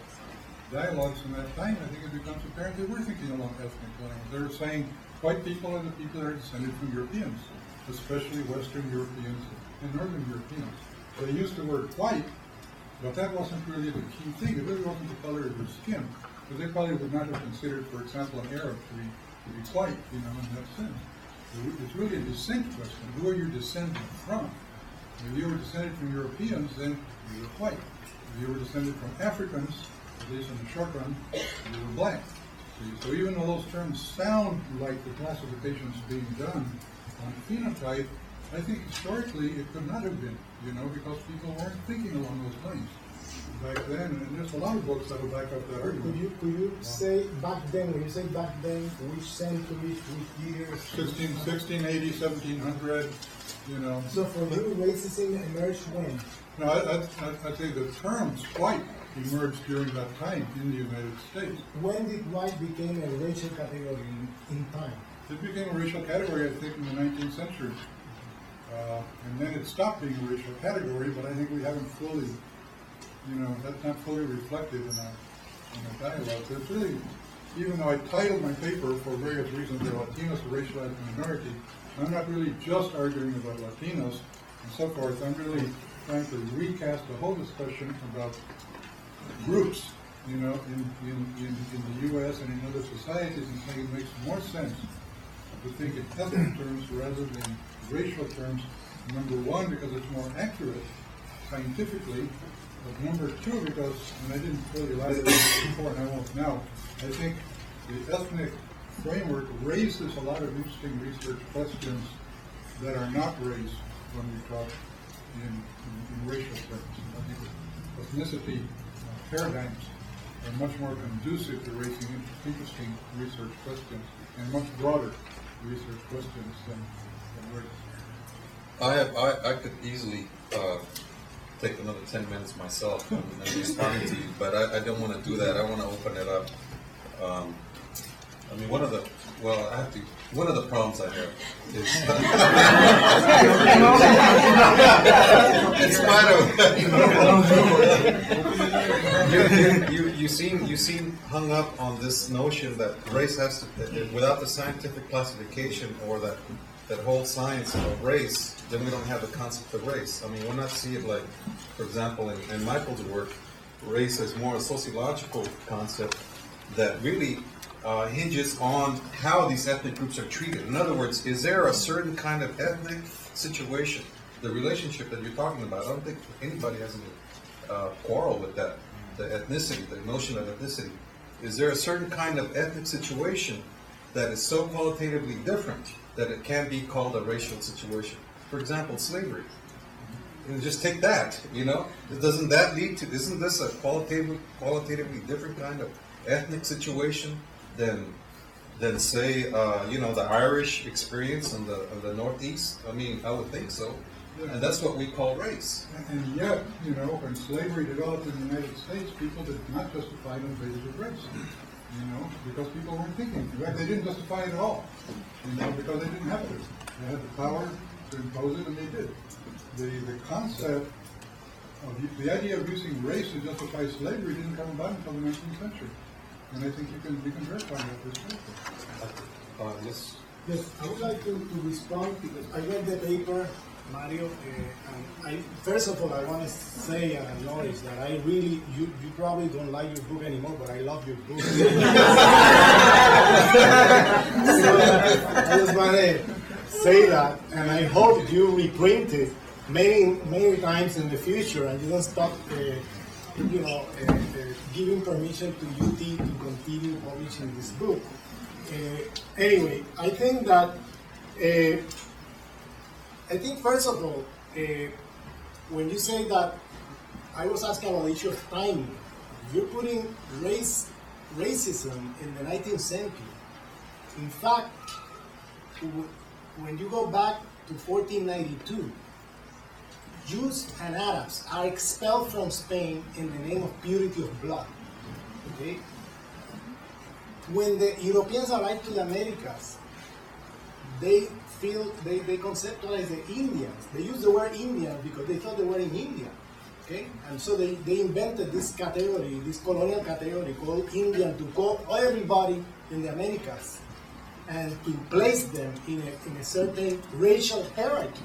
dialogues in that time, I think it becomes apparent they were thinking along ethnic lines. They were saying white people are the people that are descended from Europeans, especially Western Europeans and Northern Europeans. So they used the word white, but that wasn't really the key thing. It really wasn't the color of their skin. Because they probably would not have considered, for example, an Arab to be white, in that sense. It's really a descent question. Who are you descended from? If you were descended from Europeans, then you were white. If you were descended from Africans, at least in the short run, you were black. So even though those terms sound like the classifications being done on phenotype, I think historically it could not have been, because people weren't thinking along those lines back then. And there's a lot of books that will back up that argument. Could you say back then, when you say back then, which centuries, which years? 1680, 1700, So for you, racism emerged when? No, I'd say the terms white emerged during that time in the United States. When did white become a racial category in time? It became a racial category, I think, in the 19th century. And then it stopped being a racial category, but I think we haven't fully, that's not fully reflected in a dialogue. So it's really, even though I titled my paper for various reasons, the Latinos, a racialized minority, I'm not really just arguing about Latinos and so forth. I'm really trying to recast the whole discussion about groups, in the U.S. and in other societies, and saying it makes more sense to think in ethnic terms rather than racial terms. Number one, because it's more accurate scientifically. But number two, because, and I didn't really elaborate before and I won't now, I think the ethnic framework raises a lot of interesting research questions that are not raised when we talk in racial terms. I think ethnicity paradigms are much more conducive to raising interesting research questions and much broader research questions than race. I could easily take another 10 minutes myself and respond to you, but I don't want to do that. I want to open it up. I mean, one of the problems I have is, in spite of, you seem hung up on this notion that race has to, without the scientific classification or that whole science of race, then we don't have the concept of race. I mean, we're not seeing it like, for example, in Michael's work, race is more a sociological concept that really hinges on how these ethnic groups are treated. In other words, is there a certain kind of ethnic situation, the relationship that you're talking about? I don't think anybody has any quarrel with that, the ethnicity, the notion of ethnicity. Is there a certain kind of ethnic situation that is so qualitatively different that it can be called a racial situation? For example, slavery. You know, just take that, you know? Doesn't that lead to, isn't this a qualitatively different kind of ethnic situation than say, the Irish experience in the Northeast? I mean, I would think so. And that's what we call race. And yet, when slavery developed in the United States, people did not justify it on the basis of race. Because people weren't thinking. In fact, they didn't justify it at all. Because they didn't have to. They had the power to impose it, and they did. The concept of the idea of using race to justify slavery didn't come about until the 19th century. And I think you can verify that perspective. Yes. Yes, I would like to respond because I read the paper, Mario, and first of all, I want to say and acknowledge that I really, you probably don't like your book anymore, but I love your book. So, I just want to say that, and I hope you reprint it many times in the future, and you don't stop, giving permission to UT to continue publishing this book. Anyway, I think that, first of all, when you say that, I was asking about the issue of timing. You're putting racism in the 19th century. In fact, when you go back to 1492, Jews and Arabs are expelled from Spain in the name of purity of blood. Okay? When the Europeans arrived to the Americas, they conceptualized the Indians. They used the word Indian because they thought they were in India. Okay? And so they invented this category, this colonial category called Indian, to call everybody in the Americas and to place them in a certain racial hierarchy.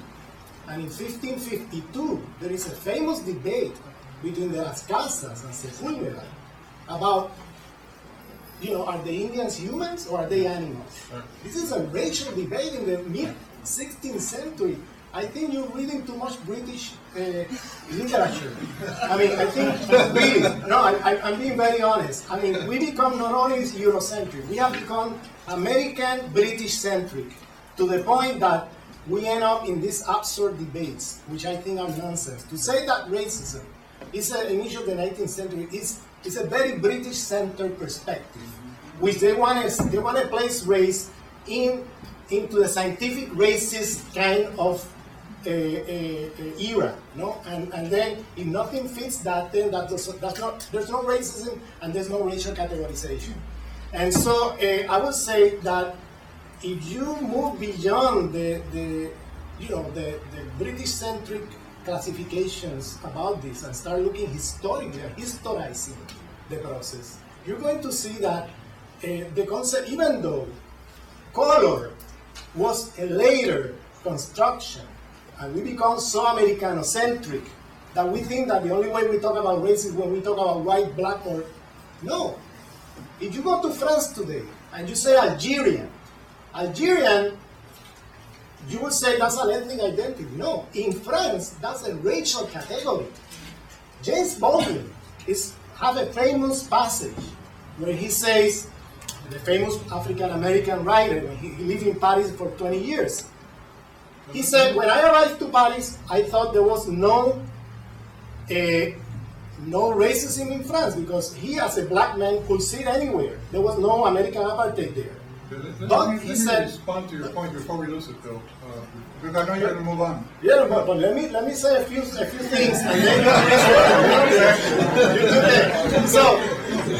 And in 1552, there is a famous debate between the Las Casas and Sepúlveda about, are the Indians humans or are they animals? This is a racial debate in the mid-16th century. I think you're reading too much British literature. I mean, I think, really, no, I'm being very honest. I mean, we become not only Eurocentric, we have become American, British-centric, to the point that we end up in these absurd debates, which I think are nonsense. To say that racism is an issue of the 19th century is a very British-centered perspective, which they want to place race into the scientific racist kind of era, no? And then if nothing fits that, then there's no racism and there's no racial categorization. And so I would say that if you move beyond the British-centric classifications about this and start looking historically and historizing the process, you're going to see that the concept, even though color was a later construction, and we become so Americanocentric that we think that the only way we talk about race is when we talk about white, black, or no. If you go to France today and you say Algerian, Algerian, you would say that's an ethnic identity. No, in France, that's a racial category. James Baldwin have a famous passage where he says, the famous African-American writer, when he lived in Paris for 20 years, he said, when I arrived to Paris, I thought there was no racism in France because he, as a black man, could sit anywhere. There was no American apartheid there. Let me respond to your point before we lose it, Bill, because I know you're going to move on. Yeah, but let me say a few things, and then So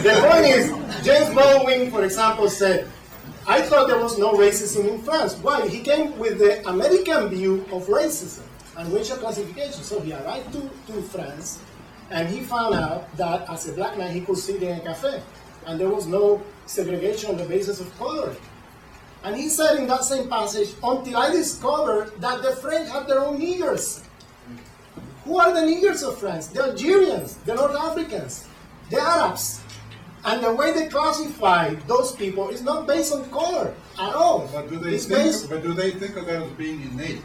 the point is, James Baldwin, for example, said, I thought there was no racism in France. Why? He came with the American view of racism and racial classification. So he arrived to France, and he found out that as a black man, he could sit in a cafe, and there was no segregation on the basis of color. And he said in that same passage, until I discovered that the French have their own niggers. Who are the niggers of France? The Algerians, the North Africans, the Arabs. And the way they classify those people is not based on color at all. But do they think of that as being innate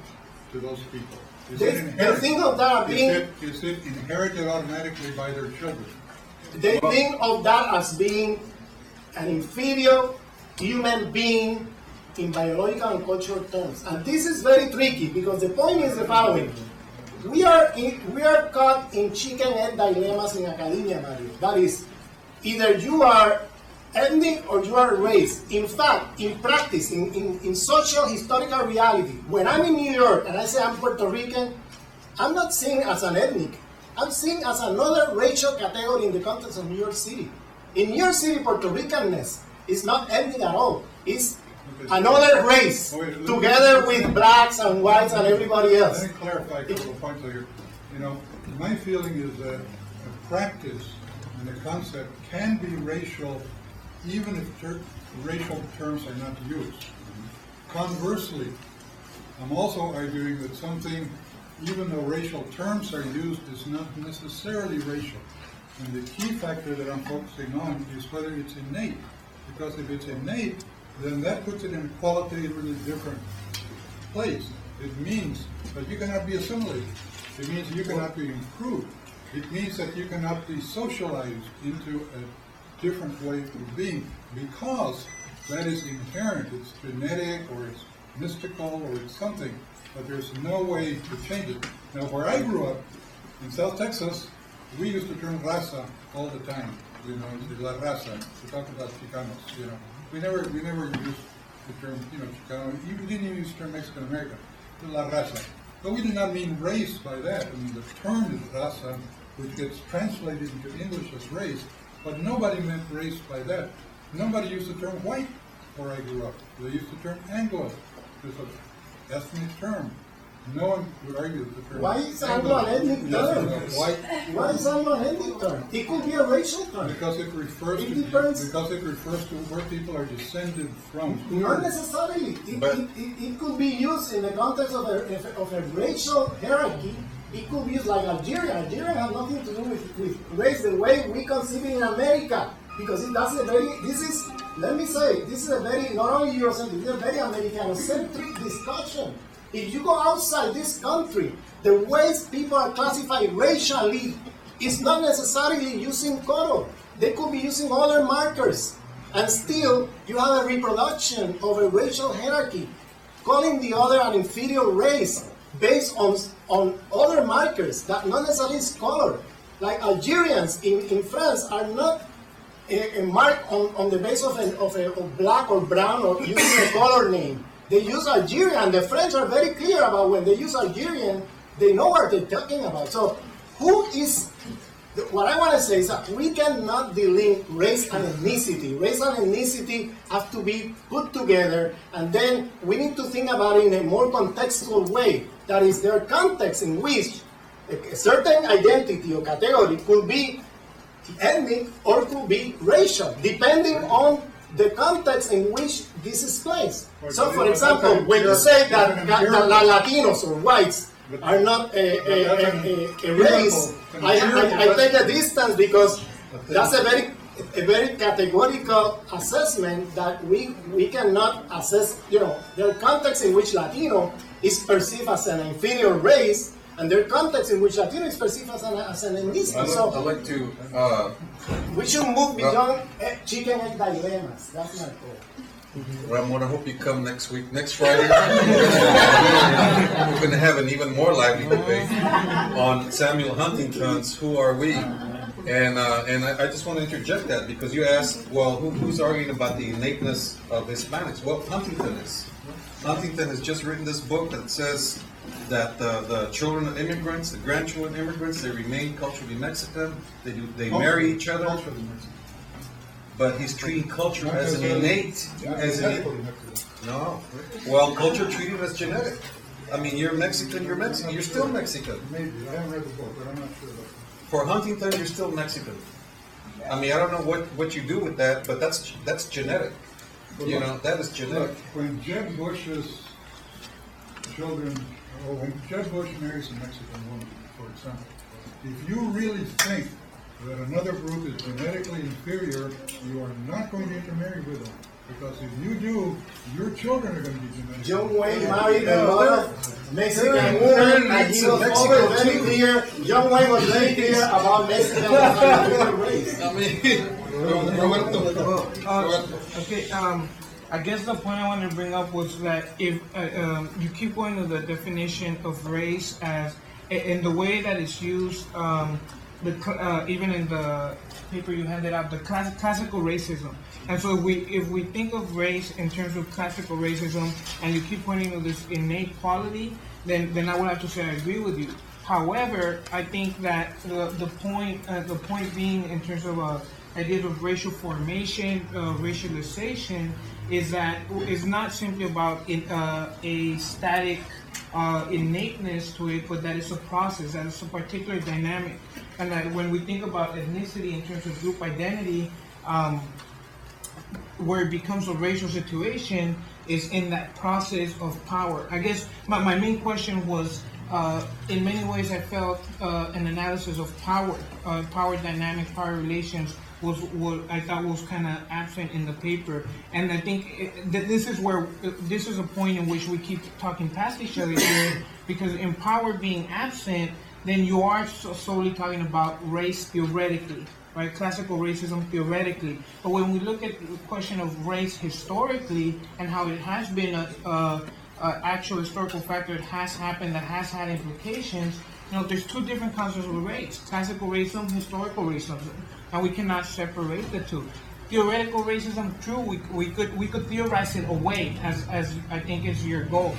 to those people? They think of that being... Is it inherited automatically by their children? They think of that as being an inferior human being in biological and cultural terms. And this is very tricky because the point is the following. We are caught in chicken egg dilemmas in academia, Mario. That is, either you are ethnic or you are race. In fact, in practice, in social historical reality, when I'm in New York and I say I'm Puerto Rican, I'm not seen as an ethnic. I'm seen as another racial category in the context of New York City. In New York City, Puerto Ricanness is not ethnic at all. It's another race, together with blacks and whites and everybody else. Let me clarify a couple of points here. You know, my feeling is that a practice and a concept can be racial even if racial terms are not used. Conversely, I'm also arguing that something, even though racial terms are used, is not necessarily racial. And the key factor that I'm focusing on is whether it's innate. Because if it's innate, then that puts it in a qualitatively different place. It means that you cannot be assimilated. It means you cannot be improved. It means that you cannot be socialized into a different way of being because that is inherent. It's genetic or it's mystical or it's something, but there's no way to change it. Now, where I grew up, in South Texas, we used the term raza all the time. You know, la raza, to talk about Chicanos, you know. We never used the term, you know, Chicano. We didn't even use the term Mexican American. La raza. But we did not mean race by that. I mean, the term is raza, which gets translated into English as race, but nobody meant race by that. Nobody used the term white where I grew up. They used the term Anglo. It's an ethnic term. No one would argue that the term Why is Anglo an ethnic term? Why is Anglo an ethnic term? It could be a racial term. Because it refers to where people are descended from. Not necessarily. It could be used in the context of a racial hierarchy. It could be used like Algeria. Algeria has nothing to do with race the way we conceive it in America. Because this is a very, not only Eurocentric, this is a very Americanocentric discussion. If you go outside this country, the ways people are classified racially is not necessarily using color. They could be using other markers. And still, you have a reproduction of a racial hierarchy, calling the other an inferior race based on other markers that not necessarily is color. Like Algerians in France are not marked on the basis of black or brown or using a color name. They use Algerian, and the French are very clear about when they use Algerian, they know what they're talking about. So what I want to say is that we cannot delink race and ethnicity. Race and ethnicity have to be put together, and then we need to think about it in a more contextual way. That is, there are contexts in which a certain identity or category could be ethnic or could be racial, depending on the context in which this is placed. So, for example, when you say that Latinos or whites are not a race, I take a distance because that's a very a very categorical assessment that we cannot assess. There are contexts in which Latino is perceived as an inferior race, and there are contexts in which Latino is perceived as an ethnicity. I'd like to. We should move beyond chicken egg dilemmas. That's my goal. Ramon, I hope you come next week. Next Friday, we're going to have an even more lively debate on Samuel Huntington's "Who Are We?" And I just want to interject that because you asked, well, who's arguing about the innateness of Hispanics? Well, Huntington is. Huntington has just written this book that says that the children of immigrants, the grandchildren of immigrants, they remain culturally Mexican. They marry each other. But he's treating culture as an innate, no. Well, culture treated as genetic. I mean, you're Mexican, you're Mexican, you're still Mexican. Maybe, I haven't read the book, but I'm not sure about that. For Huntington, you're still Mexican. I mean, I don't know what you do with that, but that's genetic. You know, that is genetic. When Jeb Bush's children, or when Jeb Bush marries a Mexican woman, for example, if you really think that another group is genetically inferior, you are not going to intermarry with them. Because if you do, your children are going to be genetically John Wayne married a lot of Mexican women, and he was always very clear. John Wayne was very clear about Mexican race. I mean, Okay, I guess the point I wanted to bring up was that if you keep going to the definition of race as in the way that it's used, even in the paper you handed out, the classical racism. And so if we think of race in terms of classical racism, and you keep pointing to this innate quality, then I would have to say I agree with you. However, I think that the point being in terms of ideas of racial formation, racialization, is that it's not simply about a static innateness to it, but that it's a process, that it's a particular dynamic, and that when we think about ethnicity in terms of group identity, where it becomes a racial situation is in that process of power. I guess my main question was, in many ways I felt an analysis of power dynamics, power relations was what I thought was kind of absent in the paper. And I think that this is a point in which we keep talking past each other here, because in power being absent, then you are solely talking about race theoretically, right? Classical racism theoretically. But when we look at the question of race historically and how it has been a actual historical factor that has happened, that has had implications, there's two different concepts of race: classical racism, historical racism, and we cannot separate the two. Theoretical racism, true, we could theorize it away, as I think is your goal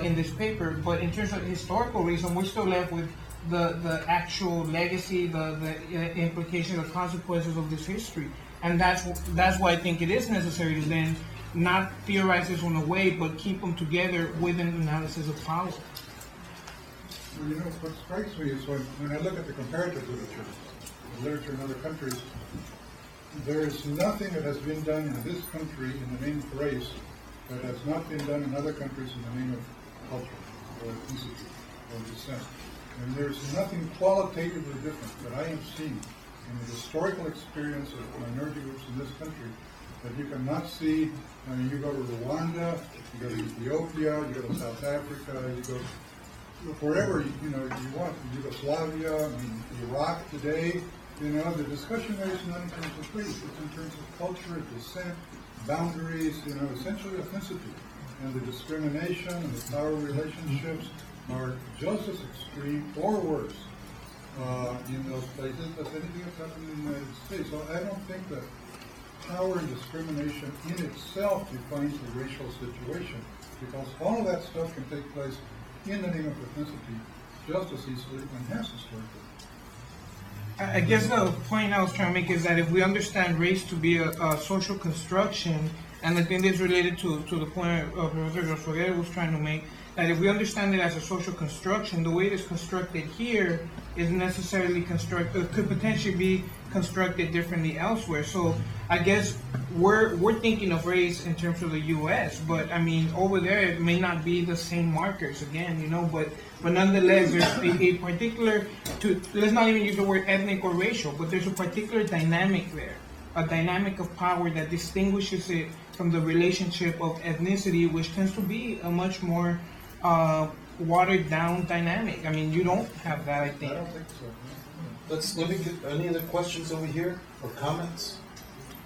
in this paper. But in terms of historical racism, we're still left with the actual legacy, the implications, the consequences of this history, and that's why I think it is necessary to then not theorize this one away, but keep them together with an analysis of power. Well, what strikes me is when I look at the comparative literature in other countries, there is nothing that has been done in this country in the name of race that has not been done in other countries in the name of culture or ethnicity or descent. And there's nothing qualitatively different that I have seen in the historical experience of minority groups in this country that you cannot see. I mean, you go to Rwanda, you go to Ethiopia, you go to South Africa, you go wherever you want, Yugoslavia, I mean, Iraq today. The discussion there is not in terms of race, it's in terms of culture, descent, boundaries, essentially ethnicity. And the discrimination and the power relationships are just as extreme or worse in those places as anything that's happened in the United States. So I don't think that power and discrimination in itself defines the racial situation, because all of that stuff can take place in the name of ethnicity just as easily and has historically. I guess the point I was trying to make is that if we understand race to be a social construction, and I think this is related to the point Professor Almaguera was trying to make, that if we understand it as a social construction, the way it is constructed here is necessarily could potentially be constructed differently elsewhere. So I guess we're thinking of race in terms of the U.S., but I mean over there it may not be the same markers again, but nonetheless there's a particular, let's not even use the word ethnic or racial, but there's a particular dynamic there a dynamic of power that distinguishes it from the relationship of ethnicity, which tends to be a much more watered down dynamic. I mean, you don't have that, I think. I don't think so. Let me get any other questions over here or comments?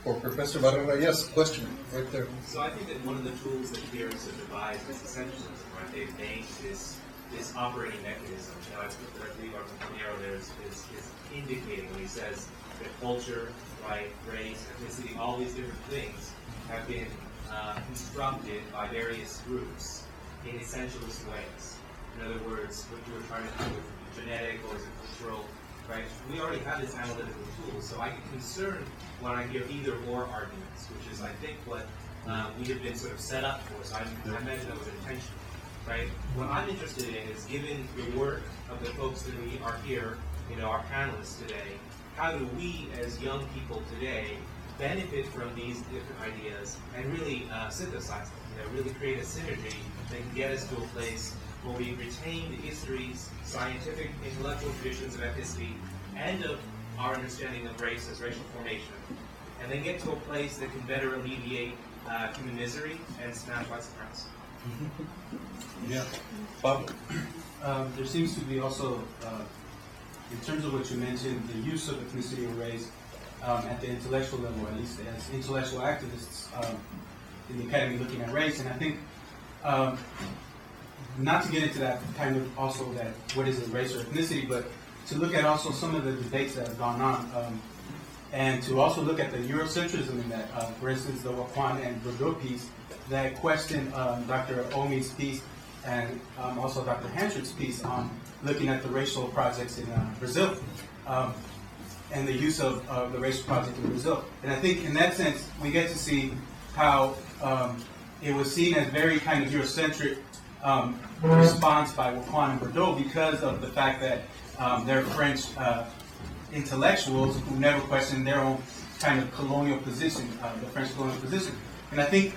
For Professor Barrera, yes, question right there. So I think that one of the tools that theorists have devised is essentialism, right? They've named this operating mechanism. Now, it's what I believe our compañero there is indicating when he says that culture, right, race, ethnicity, all these different things have been constructed by various groups in essentialist ways. In other words, what you were trying to do with genetic or is it cultural, right? We already have this analytical tool, so I get concerned when I hear either or arguments, which is, I think, what we have been sort of set up for. So I imagine that was intentional, right? What I'm interested in is, given the work of the folks that we are here, our panelists today, how do we, as young people today, benefit from these different ideas and really synthesize them? Really create a synergy that can get us to a place where we retain the histories, scientific, intellectual traditions of ethnicity, and of our understanding of race as racial formation, and then get to a place that can better alleviate human misery and smash white supremacy. Yeah. Bob? There seems to be also, in terms of what you mentioned, the use of ethnicity or race at the intellectual level, at least as intellectual activists in the academy looking at race. And I think, not to get into that kind of also that what is it, race or ethnicity, but to look at also some of the debates that have gone on, and to also look at the Eurocentrism in that, for instance, the Waquan and Bordeaux piece that questioned Dr. Omi's piece and also Dr. Hanchard's piece on looking at the racial projects in Brazil and the use of the racial project in Brazil. And I think in that sense, we get to see how it was seen as very kind of Eurocentric response by Waquan and Bordeaux because of the fact that they're French intellectuals who never questioned their own kind of colonial position, the French colonial position. And I think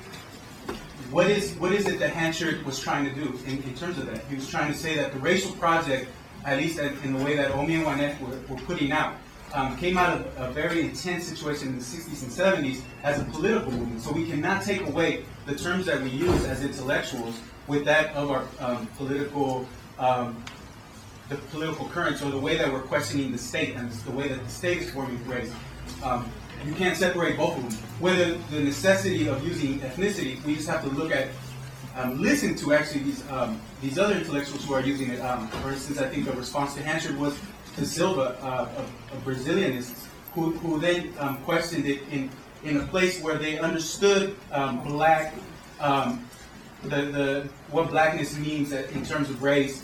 what is it that Hanchard was trying to do in terms of that? He was trying to say that the racial project, at least in the way that Omi and Juanet were putting out, came out of a very intense situation in the 60s and 70s as a political movement. So we cannot take away the terms that we use as intellectuals with that of our political the political currents, or the way that we're questioning the state and the way that the state is forming race. You can't separate both of them. Whether the necessity of using ethnicity, we just have to look at, listen to actually these other intellectuals who are using it. For instance, I think the response to Hanchard was to Silva, a Brazilianist, who then questioned it in a place where they understood black, what blackness means in terms of race,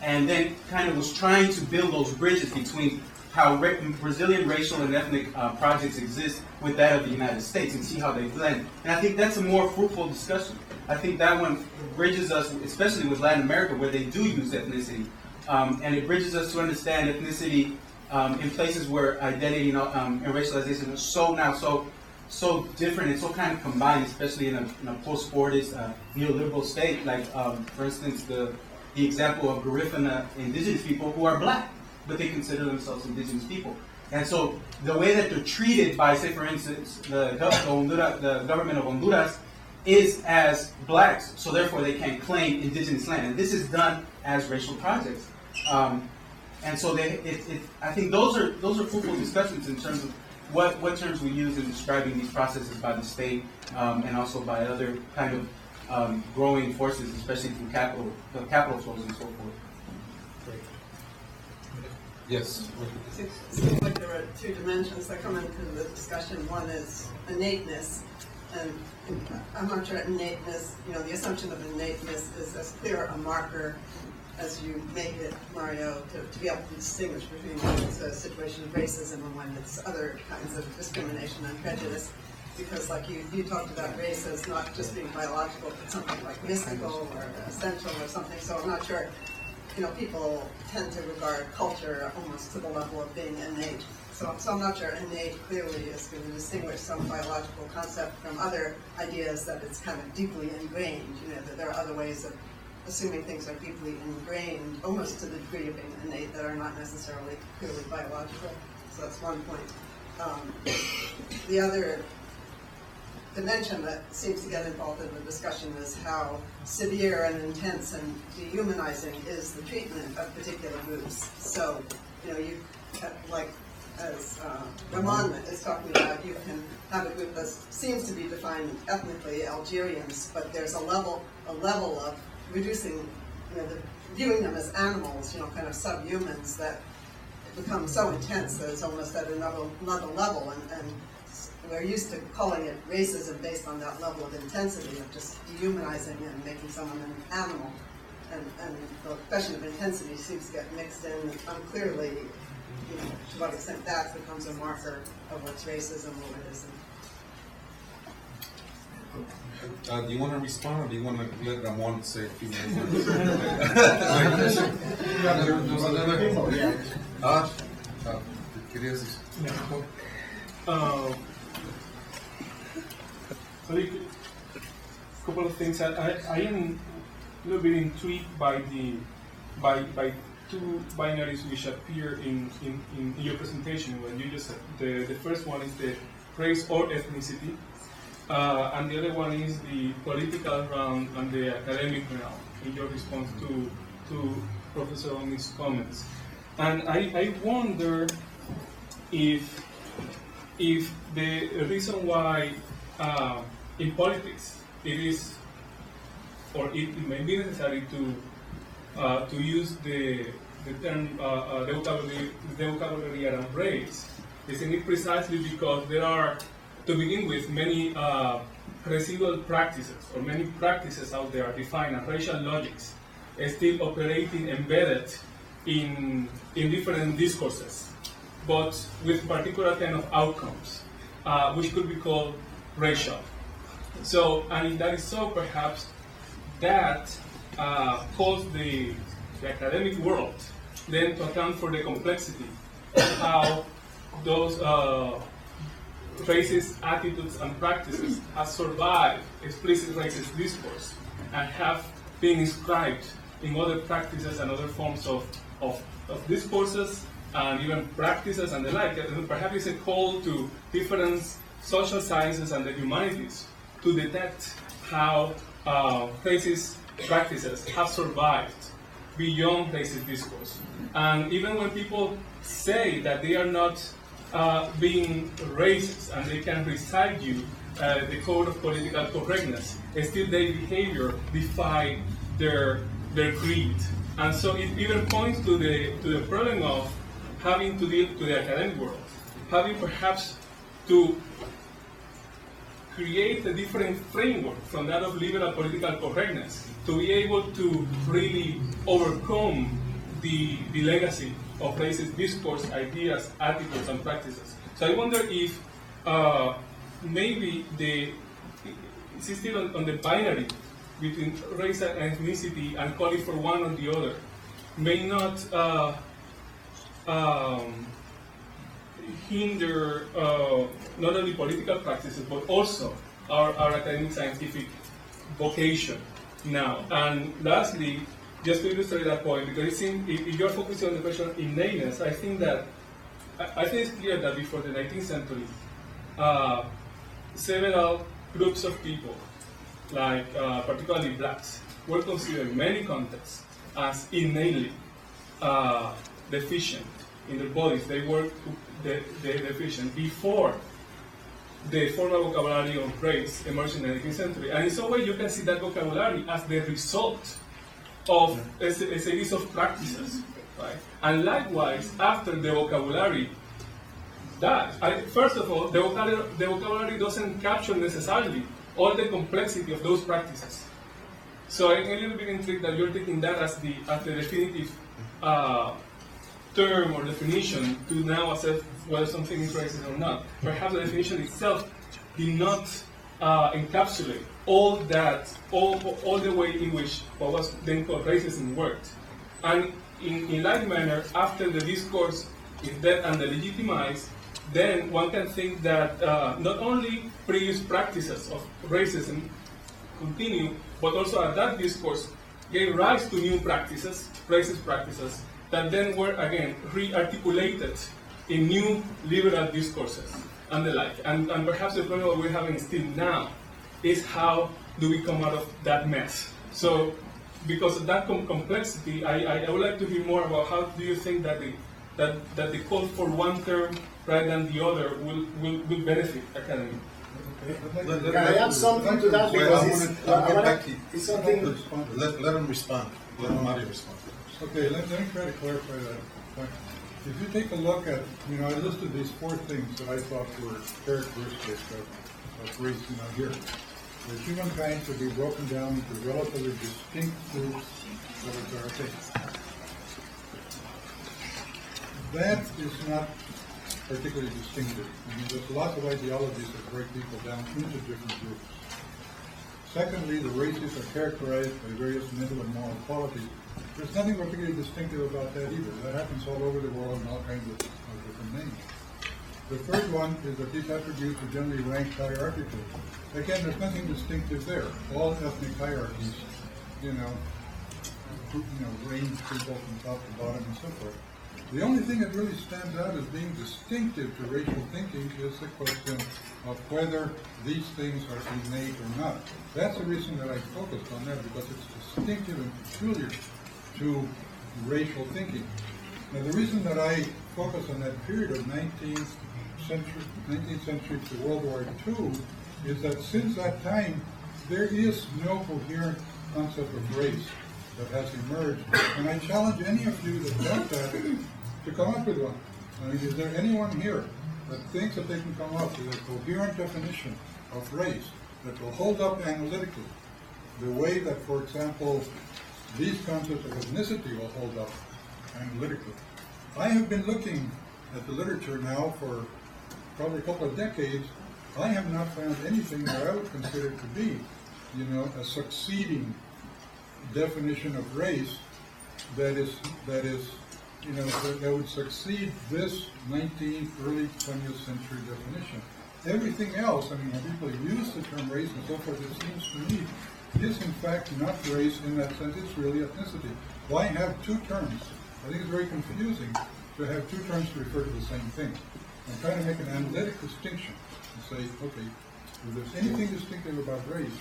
and then kind of was trying to build those bridges between how Brazilian racial and ethnic projects exist with that of the United States and see how they blend. And I think that's a more fruitful discussion. I think that one bridges us, especially with Latin America, where they do use ethnicity. And it bridges us to understand ethnicity in places where identity and racialization are so different and so kind of combined, especially in a post-Fordist neoliberal state. Like, for instance, the example of Garifuna indigenous people who are black, but they consider themselves indigenous people. And so the way that they're treated by, say, for instance, the government of Honduras is as blacks, so therefore they can't claim indigenous land. And this is done as racial projects. And so I think those are fruitful discussions in terms of what terms we use in describing these processes by the state and also by other kind of growing forces, especially through capital flows and so forth. Great. Yes. It seems like there are two dimensions that come into the discussion. One is innateness, and I'm not sure innateness, the assumption of innateness is as clear a marker as you make it, Mario, to be able to distinguish between when it's a situation of racism and when it's other kinds of discrimination and prejudice. Because like you talked about race as not just being biological, but something like mystical or essential or something. So I'm not sure, people tend to regard culture almost to the level of being innate. So I'm not sure innate clearly is going to distinguish some biological concept from other ideas that it's kind of deeply ingrained, that there are other ways of assuming things are deeply ingrained, almost to the degree of being innate, that are not necessarily clearly biological. So that's one point. The other dimension that seems to get involved in the discussion is how severe and intense and dehumanizing is the treatment of particular groups. So, you like as Ramon is talking about, you can have a group that seems to be defined ethnically Algerians, but there's a level of reducing, viewing them as animals, kind of subhumans, that become so intense that it's almost at another level, and we're used to calling it racism based on that level of intensity of just dehumanizing and making someone an animal. And the question of intensity seems to get mixed in unclearly, to what extent that becomes a marker of what's racism or what isn't. Do you want to respond, or do you want to let Ramon say a few more words? ¿Querías decir? A couple of things. I am a little bit intrigued by two binaries which appear in your presentation when you just said. The first one is the race or ethnicity, and the other one is the political realm and the academic realm, in your response to Professor Omi's comments. And I wonder if the reason why in politics it is, or it may be necessary to use the term, the vocabulary around race, is indeed precisely because there are, to begin with, many residual practices, or many practices out there defined as racial logics, still operating embedded in different discourses, but with particular kind of outcomes, which could be called racial. So, and if that is so, perhaps that calls the academic world then to account for the complexity of how those racist attitudes and practices have survived explicit racist discourse and have been inscribed in other practices and other forms of discourses and even practices and the like. And perhaps it's a call to different social sciences and the humanities to detect how racist practices have survived beyond racist discourse. And even when people say that they are not being racist and they can recite you the code of political correctness, still their behavior defy their creed. And so it even points to the problem of having to deal to the academic world, having perhaps to create a different framework from that of liberal political correctness to be able to really overcome the legacy of racist discourse, ideas, attitudes, and practices. So I wonder if maybe it's still on the binary between race and ethnicity and calling for one or the other may not hinder not only political practices but also our academic scientific vocation now. And lastly, just to illustrate that point, because it seems if you're focusing on the question of innateness, I think it's clear that before the 19th century, several groups of people, like particularly blacks, were considered in many contexts as innately deficient in their bodies. They were deficient before the formal vocabulary of race emerged in the 19th century. And in some way you can see that vocabulary as the result of a series of practices, right? And likewise, after the vocabulary died, first of all, the vocabulary doesn't capture necessarily all the complexity of those practices. So I'm a little bit intrigued that you're taking that as the definitive term or definition to now assess whether something is racist or not. Perhaps the definition itself did not encapsulate all the way in which what was then called racism worked. And in like manner, after the discourse is dead and delegitimized, then one can think that not only previous practices of racism continue, but also that discourse gave rise to new practices, racist practices, that then were again re-articulated in new liberal discourses and the like. And perhaps the problem that we're having still now is how do we come out of that mess. So because of that complexity, I would like to hear more about how do you think that the call for one term rather than the other will benefit academia. Can I add something to that? Because it's something. Let him respond. Let Mario respond. Okay, let me try to clarify that point. If you take a look at, I listed these 4 things that I thought were characteristics of race, here. That humankind should be broken down into relatively distinct groups that are things. That is not particularly distinctive. There's lots of ideologies that break people down into different groups. Secondly, the races are characterized by various mental and moral qualities. There's nothing particularly distinctive about that either. That happens all over the world in all kinds of different names. The third one is that these attributes are generally ranked hierarchically. Again, there's nothing distinctive there. All ethnic hierarchies, range people from top to bottom and so forth. The only thing that really stands out as being distinctive to racial thinking is the question of whether these things are innate or not. That's the reason that I focused on that, because it's distinctive and peculiar to racial thinking. Now, the reason that I focus on that period of 19th century to World War II is that since that time, there is no coherent concept of race that has emerged. And I challenge any of you that doubt that to come up with one. I mean, is there anyone here that thinks that they can come up with a coherent definition of race that will hold up analytically the way that, for example, these concepts of ethnicity will hold up analytically? I have been looking at the literature now for probably a couple of decades. I have not found anything that I would consider to be, a succeeding definition of race that would succeed this 19th, early 20th century definition. Everything else, when people use the term race and so forth, it seems to me is in fact not race in that sense, it's really ethnicity. Why have 2 terms? I think it's very confusing to have 2 terms to refer to the same thing. I'm trying to make an analytic distinction and say, okay, if there's anything distinctive about race,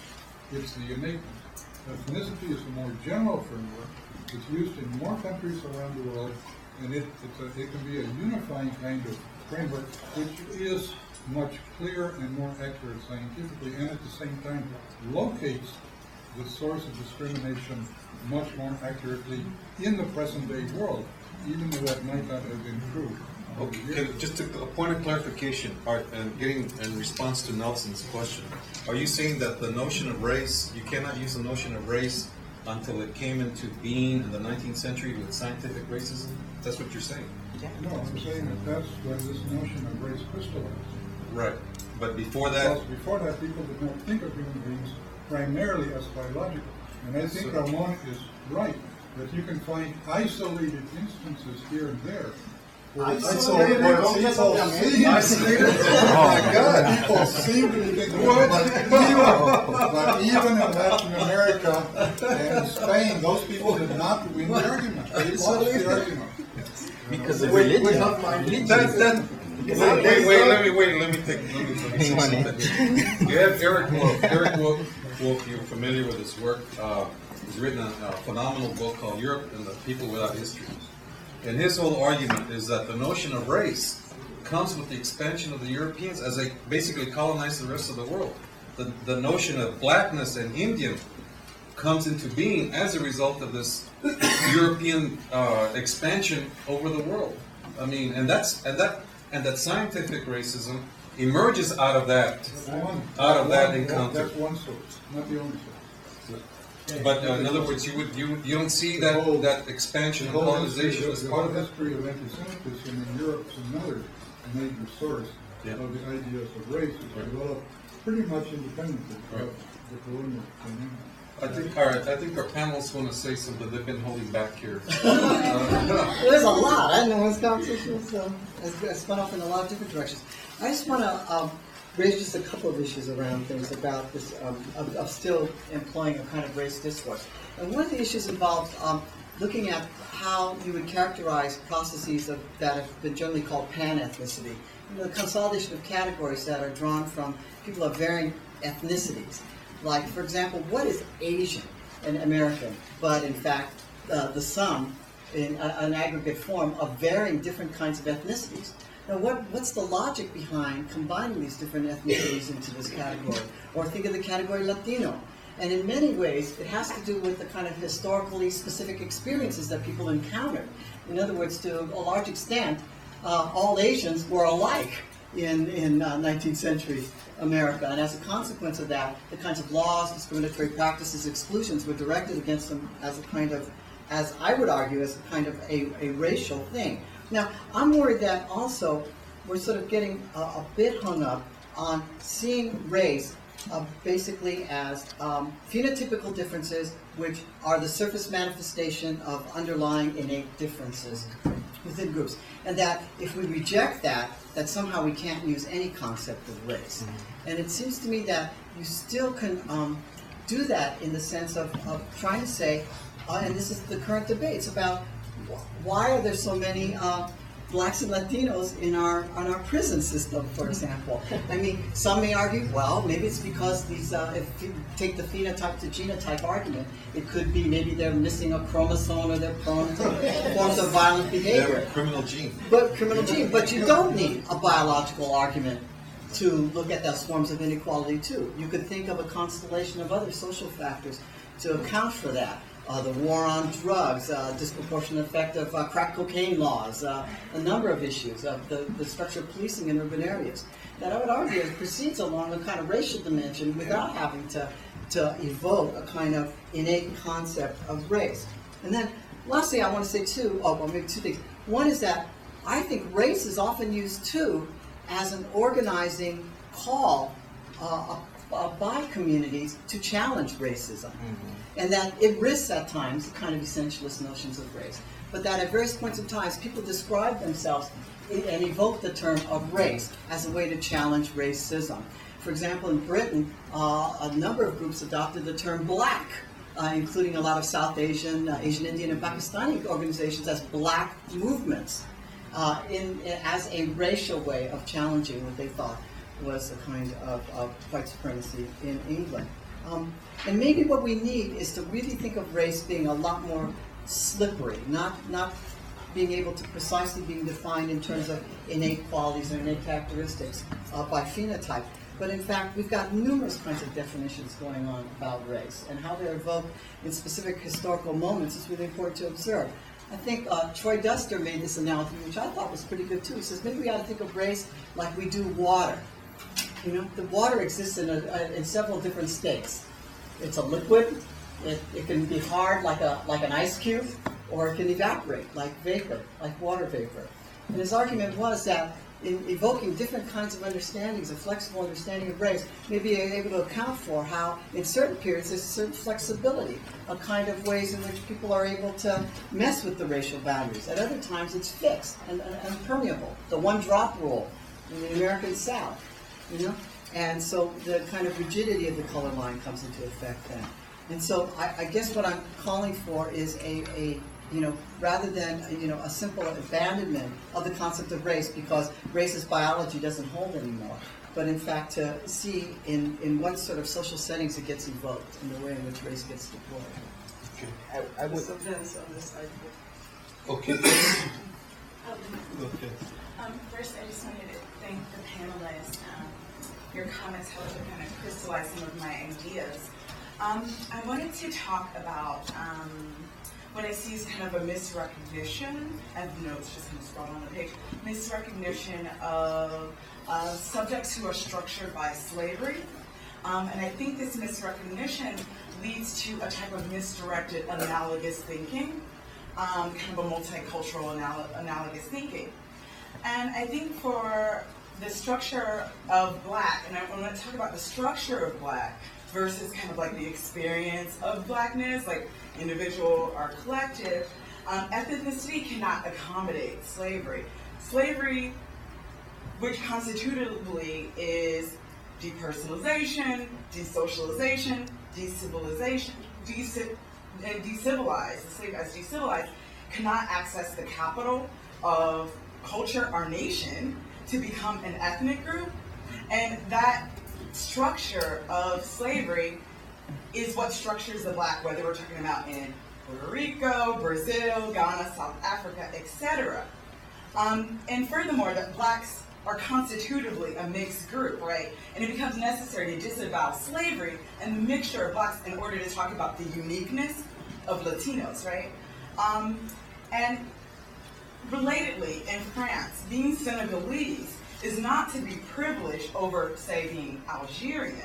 it's the innateness. Ethnicity is a more general framework. It's used in more countries around the world, and it can be a unifying kind of framework, which is much clearer and more accurate scientifically, and at the same time locates the source of discrimination much more accurately in the present day world, even though that might not have been true. Okay, just a point of clarification, and getting in response to Nelson's question. Are you saying that the notion of race, you cannot use the notion of race until it came into being in the 19th century with scientific racism? That's what you're saying? No, I'm saying that that's when this notion of race crystallized. Right. But before that... Because before that, people did not think of human beings primarily as biological. And I think Ramon is right, that you can find isolated instances here and there. Isolated? Oh my God! People seem to think, but even in Latin America and Spain, those people did not win the argument. They lost the argument. Because of religion. Let me say something. You have Eric Wolf. Eric Wolf, you're familiar with his work. He's written a phenomenal book called Europe and the People Without History. And his whole argument is that the notion of race comes with the expansion of the Europeans as they basically colonized the rest of the world. The notion of blackness and Indian comes into being as a result of this European expansion over the world. I mean, and that scientific racism emerges out of that encounter. That's one source, not the only source. But in other words, you don't see that expansion and colonization as part of the that. history of anti-Semitism in Europe is another major source of the ideas of race, which developed pretty much independently of the colonial dynamic. I think our panelists want to say something. They've been holding back here. There's a lot. I know this conversation has spun off in a lot of different directions. I just want to raise just a couple of issues around things about this, of still employing a kind of race discourse. And one of the issues involves looking at how you would characterize processes that have been generally called pan-ethnicity. The consolidation of categories that are drawn from people of varying ethnicities. Like, for example, what is Asian and American, but in fact the sum in an aggregate form of varying different kinds of ethnicities? Now, what's the logic behind combining these different ethnicities into this category? Or think of the category Latino. And in many ways, it has to do with the kind of historically specific experiences that people encountered. In other words, to a large extent, all Asians were alike in 19th century America. And as a consequence of that, the kinds of laws, discriminatory practices, exclusions were directed against them as a kind of, as I would argue, as a kind of a racial thing. Now, I'm worried that also we're sort of getting a bit hung up on seeing race basically as phenotypical differences which are the surface manifestation of underlying innate differences within groups. And that if we reject that, that somehow we can't use any concept of race. And it seems to me that you still can do that in the sense of trying to say, and this is the current debate, it's about why are there so many blacks and Latinos in our prison system, for example. I mean, some may argue, well, maybe it's because these, if you take the phenotype to genotype argument, it could be maybe they're missing a chromosome or they're prone to forms of violent They behavior. have a criminal gene. But you don't need a biological argument to look at those forms of inequality too. You could think of a constellation of other social factors to account for that. The war on drugs, disproportionate effect of crack cocaine laws, a number of issues of the structure of policing in urban areas. That I would argue it proceeds along a kind of racial dimension without having to evoke a kind of innate concept of race. And then lastly, I want to say too, well, maybe two things. One is that I think race is often used too as an organizing call by communities to challenge racism. And that it risks at times kind of essentialist notions of race. But that at various points in time, people describe themselves and evoke the term of race as a way to challenge racism. For example, in Britain, a number of groups adopted the term black, including a lot of South Asian, Asian Indian, and Pakistani organizations as black movements, as a racial way of challenging what they thought was a kind of white supremacy in England. And maybe what we need is to really think of race being a lot more slippery, not being able to precisely being defined in terms of innate qualities or innate characteristics by phenotype. But in fact, we've got numerous kinds of definitions going on about race, and how they're evoked in specific historical moments is really important to observe. I think Troy Duster made this analogy, which I thought was pretty good too. He says maybe we ought to think of race like we do water. You know, the water exists in several different states. It's a liquid. It can be hard like an ice cube, or it can evaporate like vapor, like water vapor. And his argument was that in evoking different kinds of understandings, a flexible understanding of race, may be able to account for how in certain periods there's a certain flexibility, a kind of ways in which people are able to mess with the racial boundaries. At other times it's fixed and permeable. The one-drop rule in the American South. You know, and so the kind of rigidity of the color line comes into effect then. And so I guess what I'm calling for is a rather than a simple abandonment of the concept of race because racist biology doesn't hold anymore, but in fact to see in what sort of social settings it gets evoked and the way in which race gets deployed. Okay. I would. So Vince on this side. Okay. Okay. First, I just wanted to thank the panelists. Your comments helped to kind of crystallize some of my ideas. I wanted to talk about what I see as kind of a misrecognition, and it's just kind of sprawled on the page, misrecognition of subjects who are structured by slavery. And I think this misrecognition leads to a type of misdirected analogous thinking, kind of a multicultural analogous thinking. And I think for the structure of black, and I want to talk about the structure of black versus kind of like the experience of blackness, like individual or collective, ethnicity cannot accommodate slavery. Slavery, which constitutively is depersonalization, desocialization, decivilization, decivilize, enslaved as decivilize, cannot access the capital of culture or nation to become an ethnic group. And that structure of slavery is what structures the black, whether we're talking about in Puerto Rico, Brazil, Ghana, South Africa, etc. And furthermore, that blacks are constitutively a mixed group, right? And it becomes necessary to disavow slavery and the mixture of blacks in order to talk about the uniqueness of Latinos, right? And relatedly, in France, being Senegalese is not to be privileged over, say, being Algerian.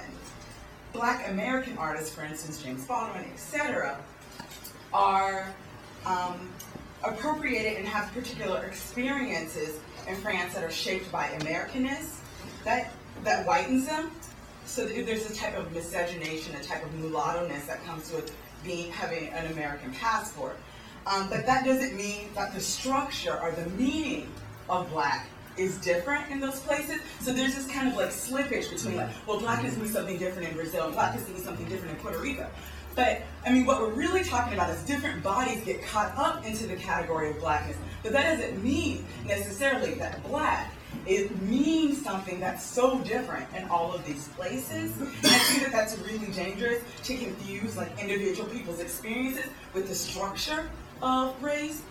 Black American artists, for instance, James Baldwin, etc., are appropriated and have particular experiences in France that are shaped by Americanness, that whitens them. So there's a type of miscegenation, a type of mulatto-ness that comes with having an American passport. But that doesn't mean that the structure or the meaning of black is different in those places. So there's this kind of like slippage between like, well, blackness means something different in Brazil, and blackness means something different in Puerto Rico. But I mean, what we're really talking about is different bodies get caught up into the category of blackness. But that doesn't mean necessarily that black, it means something that's so different in all of these places. And I think that that's really dangerous to confuse like individual people's experiences with the structure of race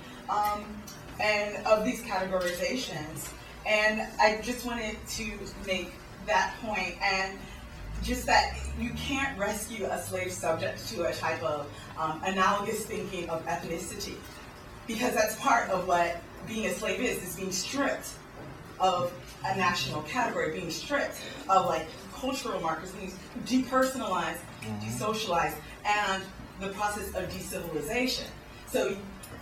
and of these categorizations. And I just wanted to make that point, and just that you can't rescue a slave subject to a type of analogous thinking of ethnicity, because that's part of what being a slave is being stripped of a national category, being stripped of like cultural markers, being depersonalized, desocialized, and the process of decivilization. So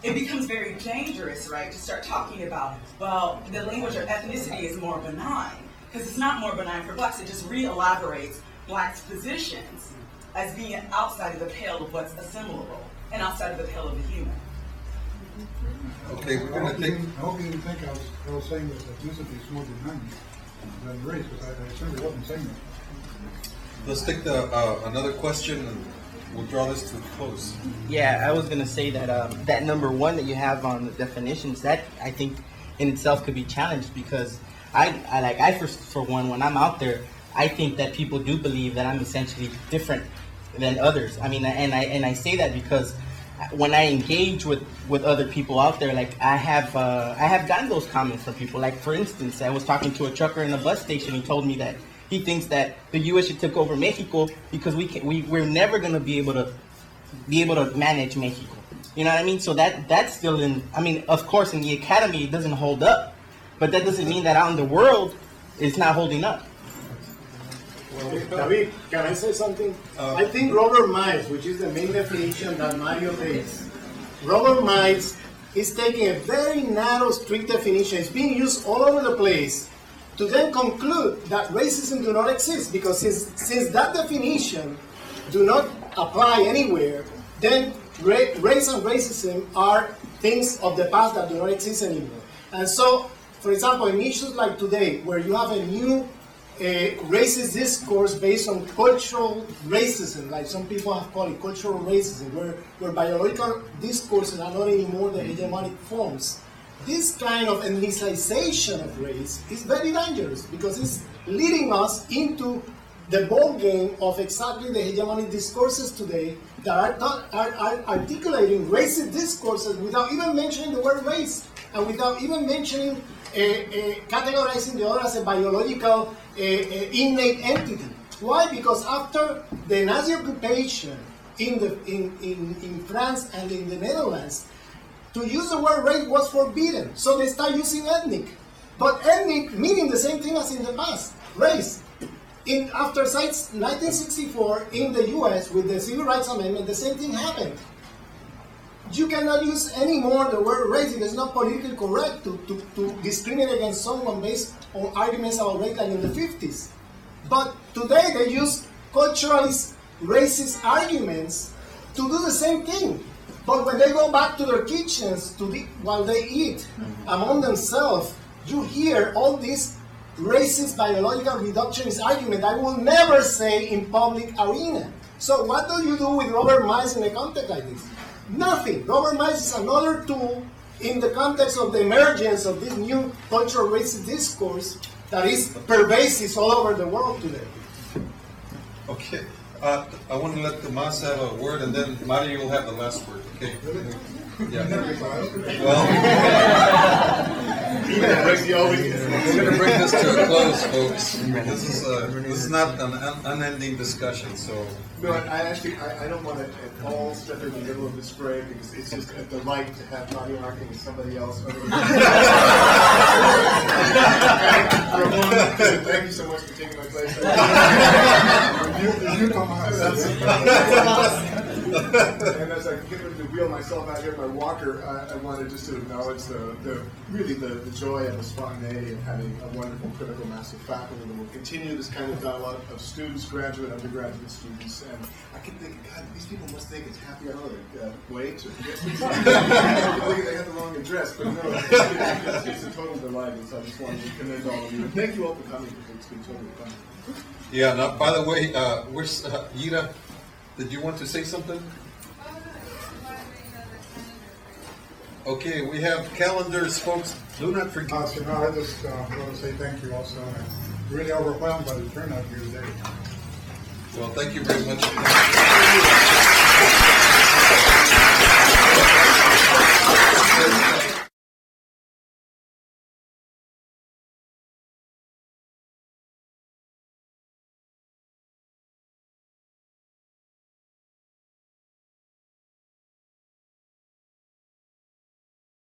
it becomes very dangerous, right, to start talking about, well, the language of ethnicity is more benign, because it's not more benign for blacks. It just re-elaborates blacks' positions as being outside of the pale of what's assimilable and outside of the pale of the human. Okay, we're going to take... I hope you didn't think I was saying that ethnicity is more benign than race, because I certainly wasn't saying that. Let's take another question, and we'll draw this to a close. Yeah, I was going to say that that number one that you have on the definitions, that I think in itself could be challenged, because I for one, when I'm out there, I think that people do believe that I'm essentially different than others. I mean, and I say that because when I engage with other people out there, like I have gotten those comments from people. Like, for instance, I was talking to a trucker in a bus station. He told me that he thinks that the U.S. should take over Mexico because we're never going to be able to manage Mexico. You know what I mean? So that's still in. I mean, of course, in the academy it doesn't hold up, but that doesn't mean that out in the world it's not holding up. David, can I say something? I think Robert Miles, which is the main definition that Mario takes, Robert Miles is taking a very narrow, strict definition. It's being used all over the place to then conclude that racism do not exist, because since that definition do not apply anywhere, then race and racism are things of the past that do not exist anymore. And so, for example, in issues like today, where you have a new racist discourse based on cultural racism, like some people have called it cultural racism, where biological discourses are not anymore the hegemonic forms. This kind of ethnicization of race is very dangerous, because it's leading us into the ball game of exactly the hegemonic discourses today that are articulating racist discourses without even mentioning the word race, and without even mentioning categorizing the other as a biological innate entity. Why? Because after the Nazi occupation in France and in the Netherlands, to use the word race was forbidden. So they start using ethnic. But ethnic meaning the same thing as in the past, race. After 1964 in the US with the Civil Rights Amendment, the same thing happened. You cannot use anymore the word race. It is not politically correct to discriminate against someone based on arguments about race like in the 50s. But today they use culturalist, racist arguments to do the same thing. But when they go back to their kitchens while they eat among themselves, you hear all these racist, biological reductionist arguments I will never say in public arena. So what do you do with rubber mice in a context like this? Nothing. Rubber mice is another tool in the context of the emergence of this new cultural racist discourse that is pervasive all over the world today. Okay, I want to let Tomas have a word, and then Mario will have the last word, okay? Yeah. Well, we're going to bring this to a close, folks. This is not an unending discussion, so. No, I don't want to at all step in the middle of this fray because it's just a delight to have Mario arguing with somebody else. Thank you so much for taking my place. You come on. And as I get ready to wheel myself out here in my walker, I wanted just to acknowledge the joy and the spontaneity of having a wonderful critical mass of faculty, and we'll continue this kind of dialogue of students, graduate, undergraduate students, and I keep thinking, God, these people must think it's happy hour. Wait, they have the wrong address, but no, it's a total delight, and so I just wanted to commend all of you. And thank you all for coming, because it's been totally fun. Yeah, now, by the way, where's Ida? Did you want to say something? Okay, we have calendars, folks. Do not forget. So now I just want to say thank you also. I'm really overwhelmed by the turnout here today. Well, thank you very much.